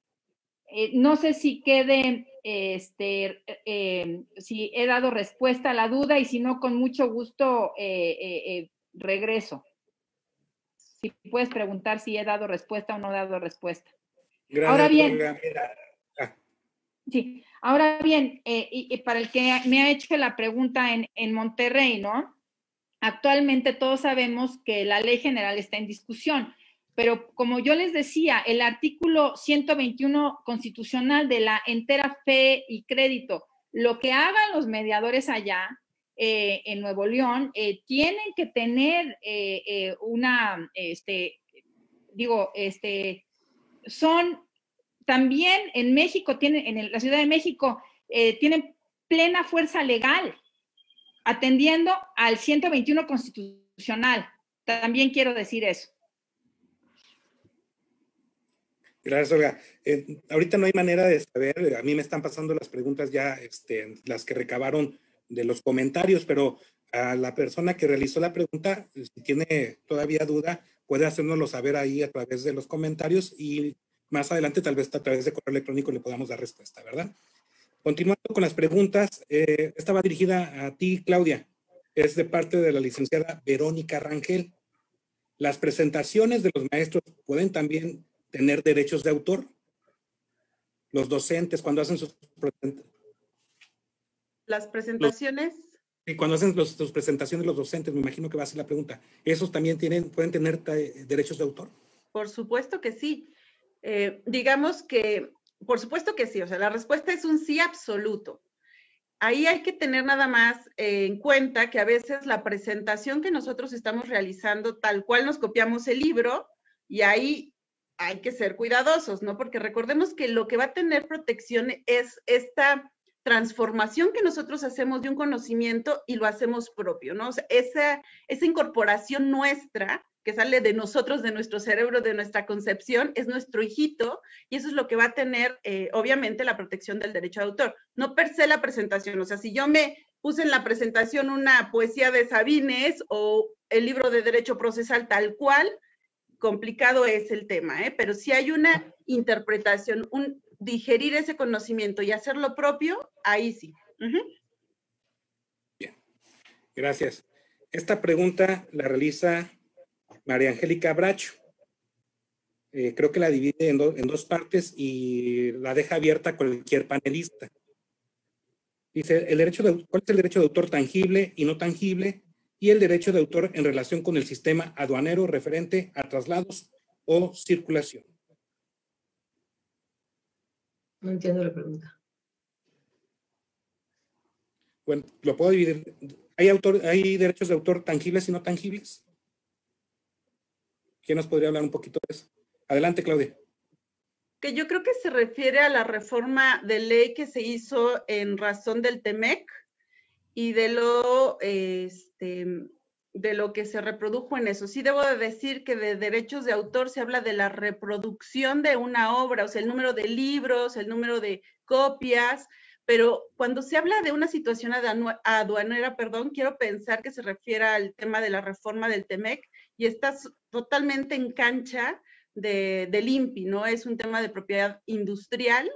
No sé si quede, si he dado respuesta a la duda, y si no, con mucho gusto regreso. Si puedes preguntar si he dado respuesta o no he dado respuesta. Gracias, ahora bien, sí, ahora bien, y para el que me ha hecho la pregunta en Monterrey, ¿no? Actualmente todos sabemos que la ley general está en discusión, pero como yo les decía, el artículo 121 constitucional de la entera fe y crédito, lo que hagan los mediadores allá en Nuevo León, tienen que tener son también en México, en la Ciudad de México, tienen plena fuerza legal, atendiendo al 121 constitucional. También quiero decir eso. Gracias, Olga. Ahorita no hay manera de saber, a mí me están pasando las preguntas ya, las que recabaron de los comentarios, pero a la persona que realizó la pregunta, si tiene todavía duda, puede hacérnoslo saber ahí a través de los comentarios, y más adelante tal vez a través de correo electrónico le podamos dar respuesta, ¿verdad? Continuando con las preguntas, esta va dirigida a ti, Claudia. Es de parte de la licenciada Verónica Rangel. ¿Las presentaciones de los maestros pueden también tener derechos de autor? Los docentes, cuando hacen sus las presentaciones. Y cuando hacen sus presentaciones los docentes, me imagino que va a ser la pregunta. ¿Esos también pueden tener derechos de autor? Por supuesto que sí. Digamos que, por supuesto que sí. O sea, la respuesta es un sí absoluto. Ahí hay que tener nada más en cuenta que a veces la presentación que nosotros estamos realizando, tal cual nos copiamos el libro, y ahí hay que ser cuidadosos, ¿no? Porque recordemos que lo que va a tener protección es esta transformación que nosotros hacemos de un conocimiento y lo hacemos propio, ¿no? O sea, esa incorporación nuestra que sale de nosotros, de nuestro cerebro, de nuestra concepción, es nuestro hijito, y eso es lo que va a tener, obviamente, la protección del derecho de autor. No per se la presentación, o sea, si yo me puse en la presentación una poesía de Sabines o el libro de Derecho Procesal tal cual, complicado es el tema, pero si hay una interpretación, un digerir ese conocimiento y hacerlo propio, ahí sí. Bien, gracias. Esta pregunta la realiza María Angélica Bracho. Creo que la divide en dos partes y la deja abierta a cualquier panelista. Dice, ¿cuál es el derecho de autor tangible y no tangible? Y el derecho de autor en relación con el sistema aduanero referente a traslados o circulación. No entiendo la pregunta. Bueno, lo puedo dividir. ¿Hay derechos de autor tangibles y no tangibles? ¿Quién nos podría hablar un poquito de eso? Adelante, Claudia. Que yo creo que se refiere a la reforma de ley que se hizo en razón del TEMEC y de lo de lo que se reprodujo en eso. Sí debo de decir que de derechos de autor se habla de la reproducción de una obra, o sea, el número de libros, el número de copias, pero cuando se habla de una situación aduanera, quiero pensar que se refiere al tema de la reforma del TEMEC y está totalmente en cancha del INPI, ¿no? Es un tema de propiedad industrial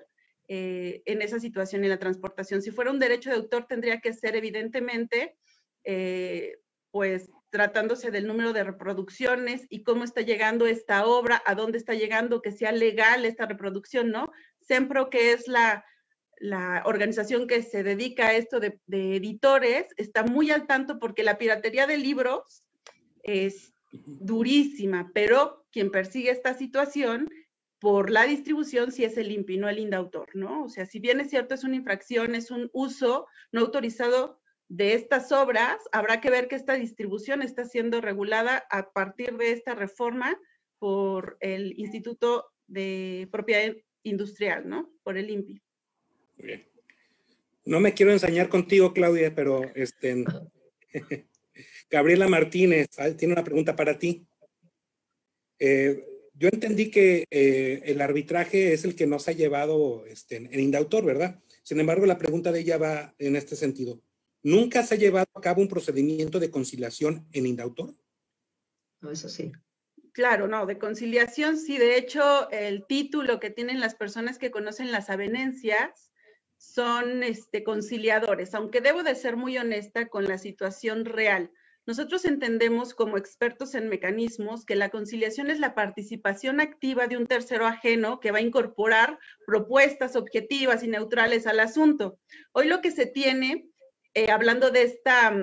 en esa situación en la transportación. Si fuera un derecho de autor tendría que ser evidentemente pues tratándose del número de reproducciones y cómo está llegando esta obra, a dónde está llegando, que sea legal esta reproducción, ¿no? SEMPRO, que es la organización que se dedica a esto de editores, está muy al tanto porque la piratería de libros es durísima, pero quien persigue esta situación por la distribución sí es el INPI, no el INDAUTOR, ¿no? O sea, si bien es cierto, es una infracción, es un uso no autorizado de estas obras, habrá que ver que esta distribución está siendo regulada a partir de esta reforma por el Instituto de Propiedad Industrial, ¿no? Por el INPI. Muy bien. No me quiero ensañar contigo, Claudia, pero Gabriela Martínez tiene una pregunta para ti. Yo entendí que el arbitraje es el que nos ha llevado en Indautor, ¿verdad? Sin embargo, la pregunta de ella va en este sentido. ¿Nunca se ha llevado a cabo un procedimiento de conciliación en Indautor? No, eso sí. Claro, no, de conciliación sí. De hecho, el título que tienen las personas que conocen las avenencias son conciliadores, aunque debo de ser muy honesta con la situación real. Nosotros entendemos como expertos en mecanismos que la conciliación es la participación activa de un tercero ajeno que va a incorporar propuestas objetivas y neutrales al asunto. Hoy lo que se tiene, hablando de esta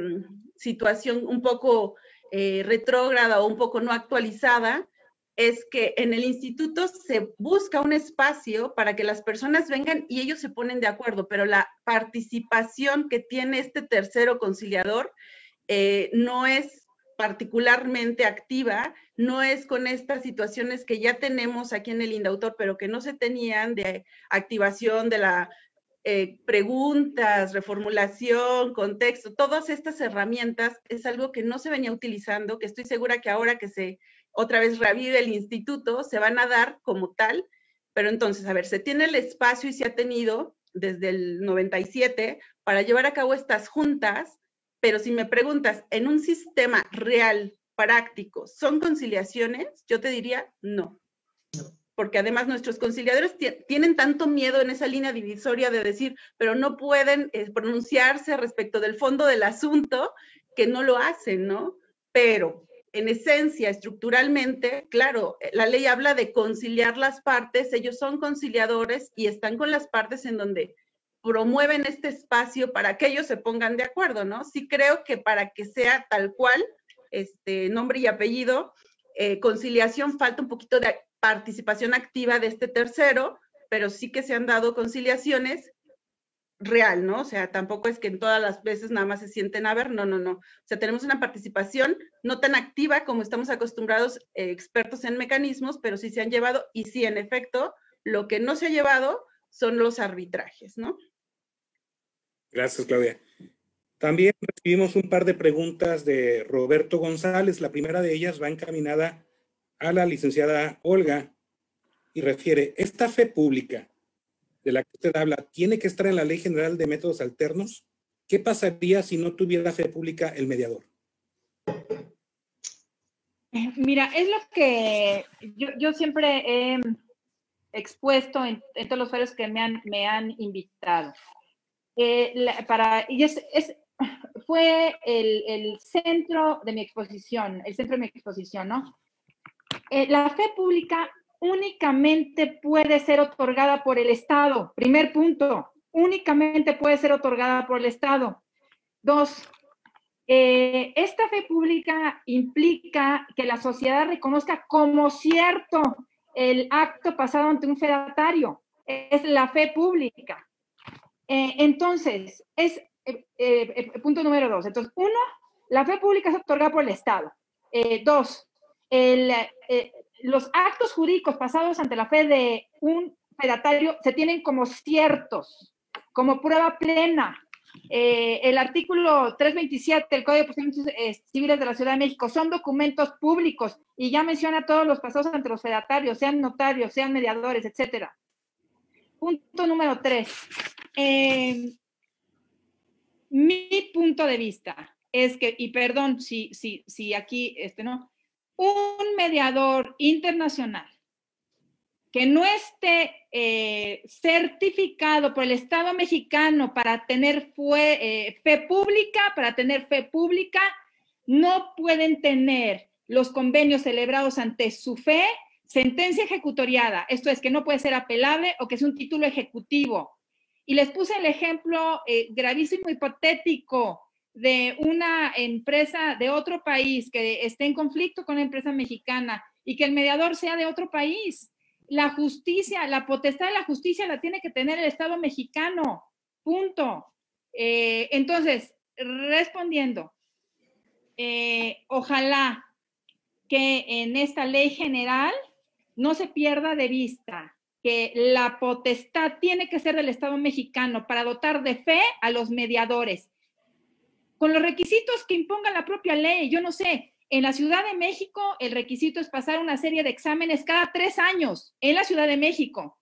situación un poco retrógrada o un poco no actualizada, es que en el instituto se busca un espacio para que las personas vengan y ellos se ponen de acuerdo, pero la participación que tiene este tercero conciliador no es particularmente activa, no es con estas situaciones que ya tenemos aquí en el Indautor, pero que no se tenían de activación de la preguntas, reformulación, contexto, todas estas herramientas es algo que no se venía utilizando, que estoy segura que ahora que se otra vez revive el instituto, se van a dar como tal, pero entonces, a ver, se tiene el espacio y se ha tenido desde el 97 para llevar a cabo estas juntas, pero si me preguntas, en un sistema real, práctico, ¿son conciliaciones? Yo te diría no. Porque además nuestros conciliadores tienen tanto miedo en esa línea divisoria de decir, pero no pueden pronunciarse respecto del fondo del asunto, que no lo hacen, ¿no? Pero en esencia, estructuralmente, claro, la ley habla de conciliar las partes, ellos son conciliadores y están con las partes en donde promueven este espacio para que ellos se pongan de acuerdo, ¿no? Sí creo que para que sea tal cual, nombre y apellido, conciliación, falta un poquito de participación activa de este tercero, pero sí que se han dado conciliaciones real, ¿no? O sea, tampoco es que en todas las veces nada más se sienten a ver, no. O sea, tenemos una participación no tan activa como estamos acostumbrados expertos en mecanismos, pero sí se han llevado, y sí, en efecto, lo que no se ha llevado son los arbitrajes, ¿no? Gracias, Claudia. También recibimos un par de preguntas de Roberto González. La primera de ellas va encaminada a la licenciada Olga y refiere, ¿esta fe pública de la que usted habla tiene que estar en la Ley General de Métodos Alternos? ¿Qué pasaría si no tuviera fe pública el mediador? Mira, es lo que yo siempre he expuesto en todos los foros que me han invitado. Fue el centro de mi exposición, ¿no? La fe pública únicamente puede ser otorgada por el Estado. Primer punto, únicamente puede ser otorgada por el Estado. 2, esta fe pública implica que la sociedad reconozca como cierto el acto pasado ante un fedatario. Es la fe pública. Entonces, punto número 2. Entonces, 1, la fe pública es otorgada por el Estado. 2, los actos jurídicos pasados ante la fe de un fedatario se tienen como ciertos, como prueba plena. El artículo 327 del Código de Procedimientos Civiles de la Ciudad de México son documentos públicos y ya menciona todos los pasos ante los fedatarios, sean notarios, sean mediadores, etcétera. Punto número 3. Mi punto de vista es que, y perdón si aquí, no, un mediador internacional que no esté certificado por el Estado mexicano para tener fe pública, no pueden tener los convenios celebrados ante su fe, sentencia ejecutoriada. Esto es que no puede ser apelable o que es un título ejecutivo. Y les puse el ejemplo gravísimo, hipotético, de una empresa de otro país que esté en conflicto con la empresa mexicana y que el mediador sea de otro país. La justicia, la potestad de la justicia la tiene que tener el Estado mexicano. Punto. Entonces, respondiendo, ojalá que en esta ley general no se pierda de vista que la potestad tiene que ser del Estado mexicano para dotar de fe a los mediadores, con los requisitos que imponga la propia ley. Yo no sé, en la Ciudad de México el requisito es pasar una serie de exámenes cada 3 años, en la Ciudad de México.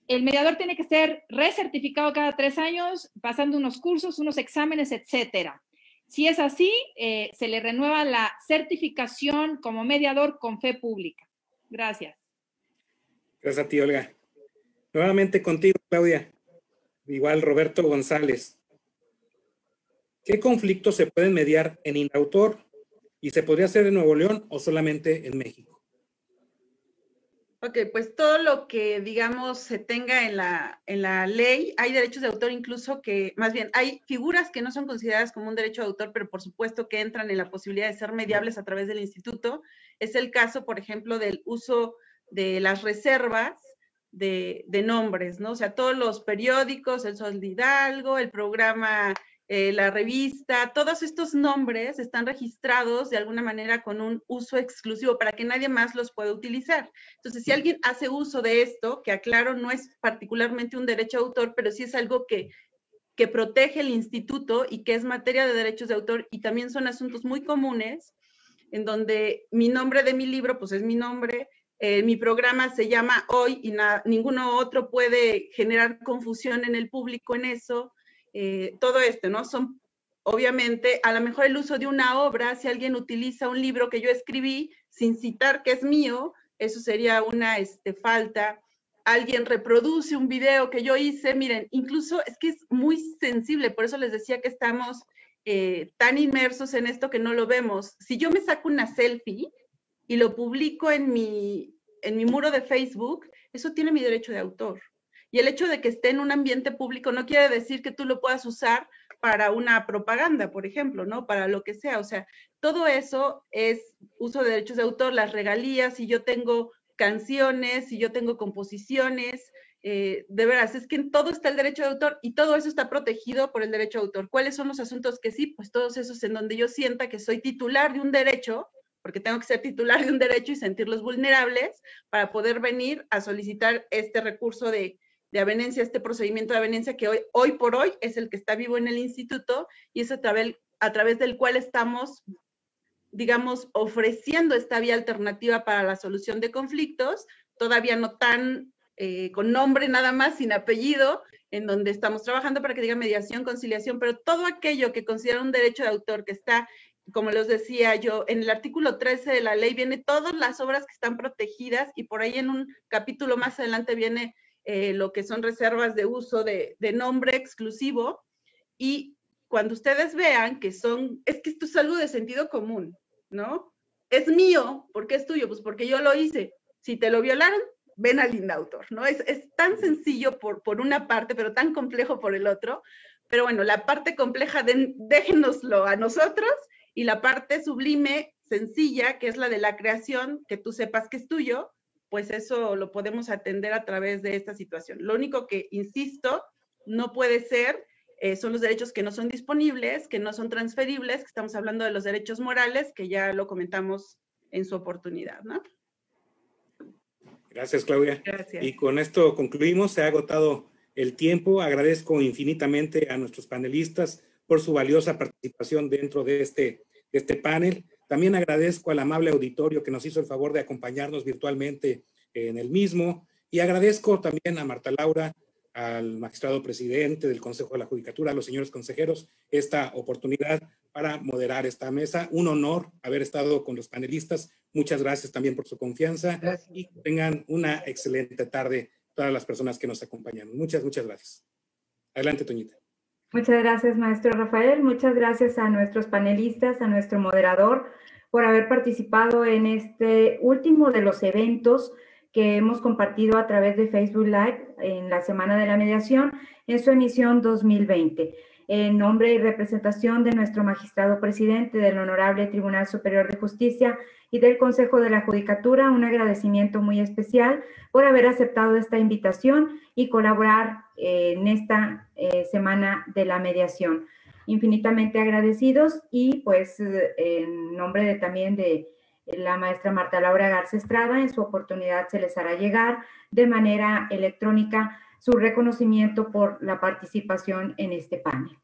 El mediador tiene que ser recertificado cada 3 años, pasando unos cursos, unos exámenes, etcétera. Si es así, se le renueva la certificación como mediador con fe pública. Gracias. Gracias a ti, Olga. Nuevamente contigo, Claudia. Igual Roberto González. ¿Qué conflictos se pueden mediar en Indautor? ¿Y se podría hacer en Nuevo León o solamente en México? Ok, pues todo lo que, digamos, se tenga en la ley, hay derechos de autor incluso que, más bien, hay figuras que no son consideradas como un derecho de autor, pero por supuesto que entran en la posibilidad de ser mediables a través del instituto. Es el caso, por ejemplo, del uso de las reservas de nombres, ¿no? O sea, todos los periódicos, el Sol de Hidalgo, el programa, la revista, todos estos nombres están registrados de alguna manera con un uso exclusivo para que nadie más los pueda utilizar. Entonces, si alguien hace uso de esto, que aclaro, no es particularmente un derecho de autor, pero sí es algo que protege el instituto y que es materia de derechos de autor, y también son asuntos muy comunes, en donde mi nombre de mi libro, pues es mi nombre, mi programa se llama Hoy y ninguno otro puede generar confusión en el público en eso. Todo esto, ¿no? Son, obviamente, a lo mejor el uso de una obra, si alguien utiliza un libro que yo escribí sin citar que es mío, eso sería una falta. Alguien reproduce un video que yo hice, miren, incluso es que es muy sensible, por eso les decía que estamos tan inmersos en esto que no lo vemos. Si yo me saco una selfie y lo publico en mi muro de Facebook, eso tiene mi derecho de autor. Y el hecho de que esté en un ambiente público no quiere decir que tú lo puedas usar para una propaganda, por ejemplo, ¿no? Para lo que sea. O sea, todo eso es uso de derechos de autor, las regalías, si yo tengo canciones, si yo tengo composiciones, de veras, es que en todo está el derecho de autor y todo eso está protegido por el derecho de autor. ¿Cuáles son los asuntos que sí? Pues todos esos en donde yo sienta que soy titular de un derecho, porque tengo que ser titular de un derecho y sentirlos vulnerables para poder venir a solicitar este recurso de avenencia, este procedimiento de avenencia que hoy por hoy es el que está vivo en el instituto y es a través del cual estamos, digamos, ofreciendo esta vía alternativa para la solución de conflictos, todavía no tan con nombre nada más, sin apellido, en donde estamos trabajando para que diga mediación, conciliación, pero todo aquello que considera un derecho de autor que está, como les decía yo, en el artículo 13 de la ley viene todas las obras que están protegidas y por ahí en un capítulo más adelante viene lo que son reservas de uso de nombre exclusivo, y cuando ustedes vean que es que esto es algo de sentido común, ¿no? Es mío, ¿por qué es tuyo? Pues porque yo lo hice. Si te lo violaron, ven al Indautor, ¿no? Es tan sencillo por una parte, pero tan complejo por el otro. Pero bueno, la parte compleja, déjenoslo a nosotros, y la parte sublime, sencilla, que es la de la creación, que tú sepas que es tuyo, pues eso lo podemos atender a través de esta situación. Lo único que, insisto, no puede ser, son los derechos que no son disponibles, que no son transferibles, que estamos hablando de los derechos morales, que ya lo comentamos en su oportunidad, ¿no? Gracias, Claudia. Gracias. Y con esto concluimos. Se ha agotado el tiempo. Agradezco infinitamente a nuestros panelistas por su valiosa participación dentro de este panel. También agradezco al amable auditorio que nos hizo el favor de acompañarnos virtualmente en el mismo, y agradezco también a Marta Laura, al magistrado presidente del Consejo de la Judicatura, a los señores consejeros, esta oportunidad para moderar esta mesa. Un honor haber estado con los panelistas. Muchas gracias también por su confianza. Gracias. Y que tengan una excelente tarde todas las personas que nos acompañaron. Muchas gracias. Adelante, Toñita. Muchas gracias, maestro Rafael. Muchas gracias a nuestros panelistas, a nuestro moderador, por haber participado en este último de los eventos que hemos compartido a través de Facebook Live en la Semana de la Mediación en su emisión 2020. En nombre y representación de nuestro magistrado presidente del Honorable Tribunal Superior de Justicia y del Consejo de la Judicatura, un agradecimiento muy especial por haber aceptado esta invitación y colaborar en esta Semana de la Mediación. Infinitamente agradecidos, y pues en nombre también de la maestra Marta Laura Garza Estrada, en su oportunidad se les hará llegar de manera electrónica su reconocimiento por la participación en este panel.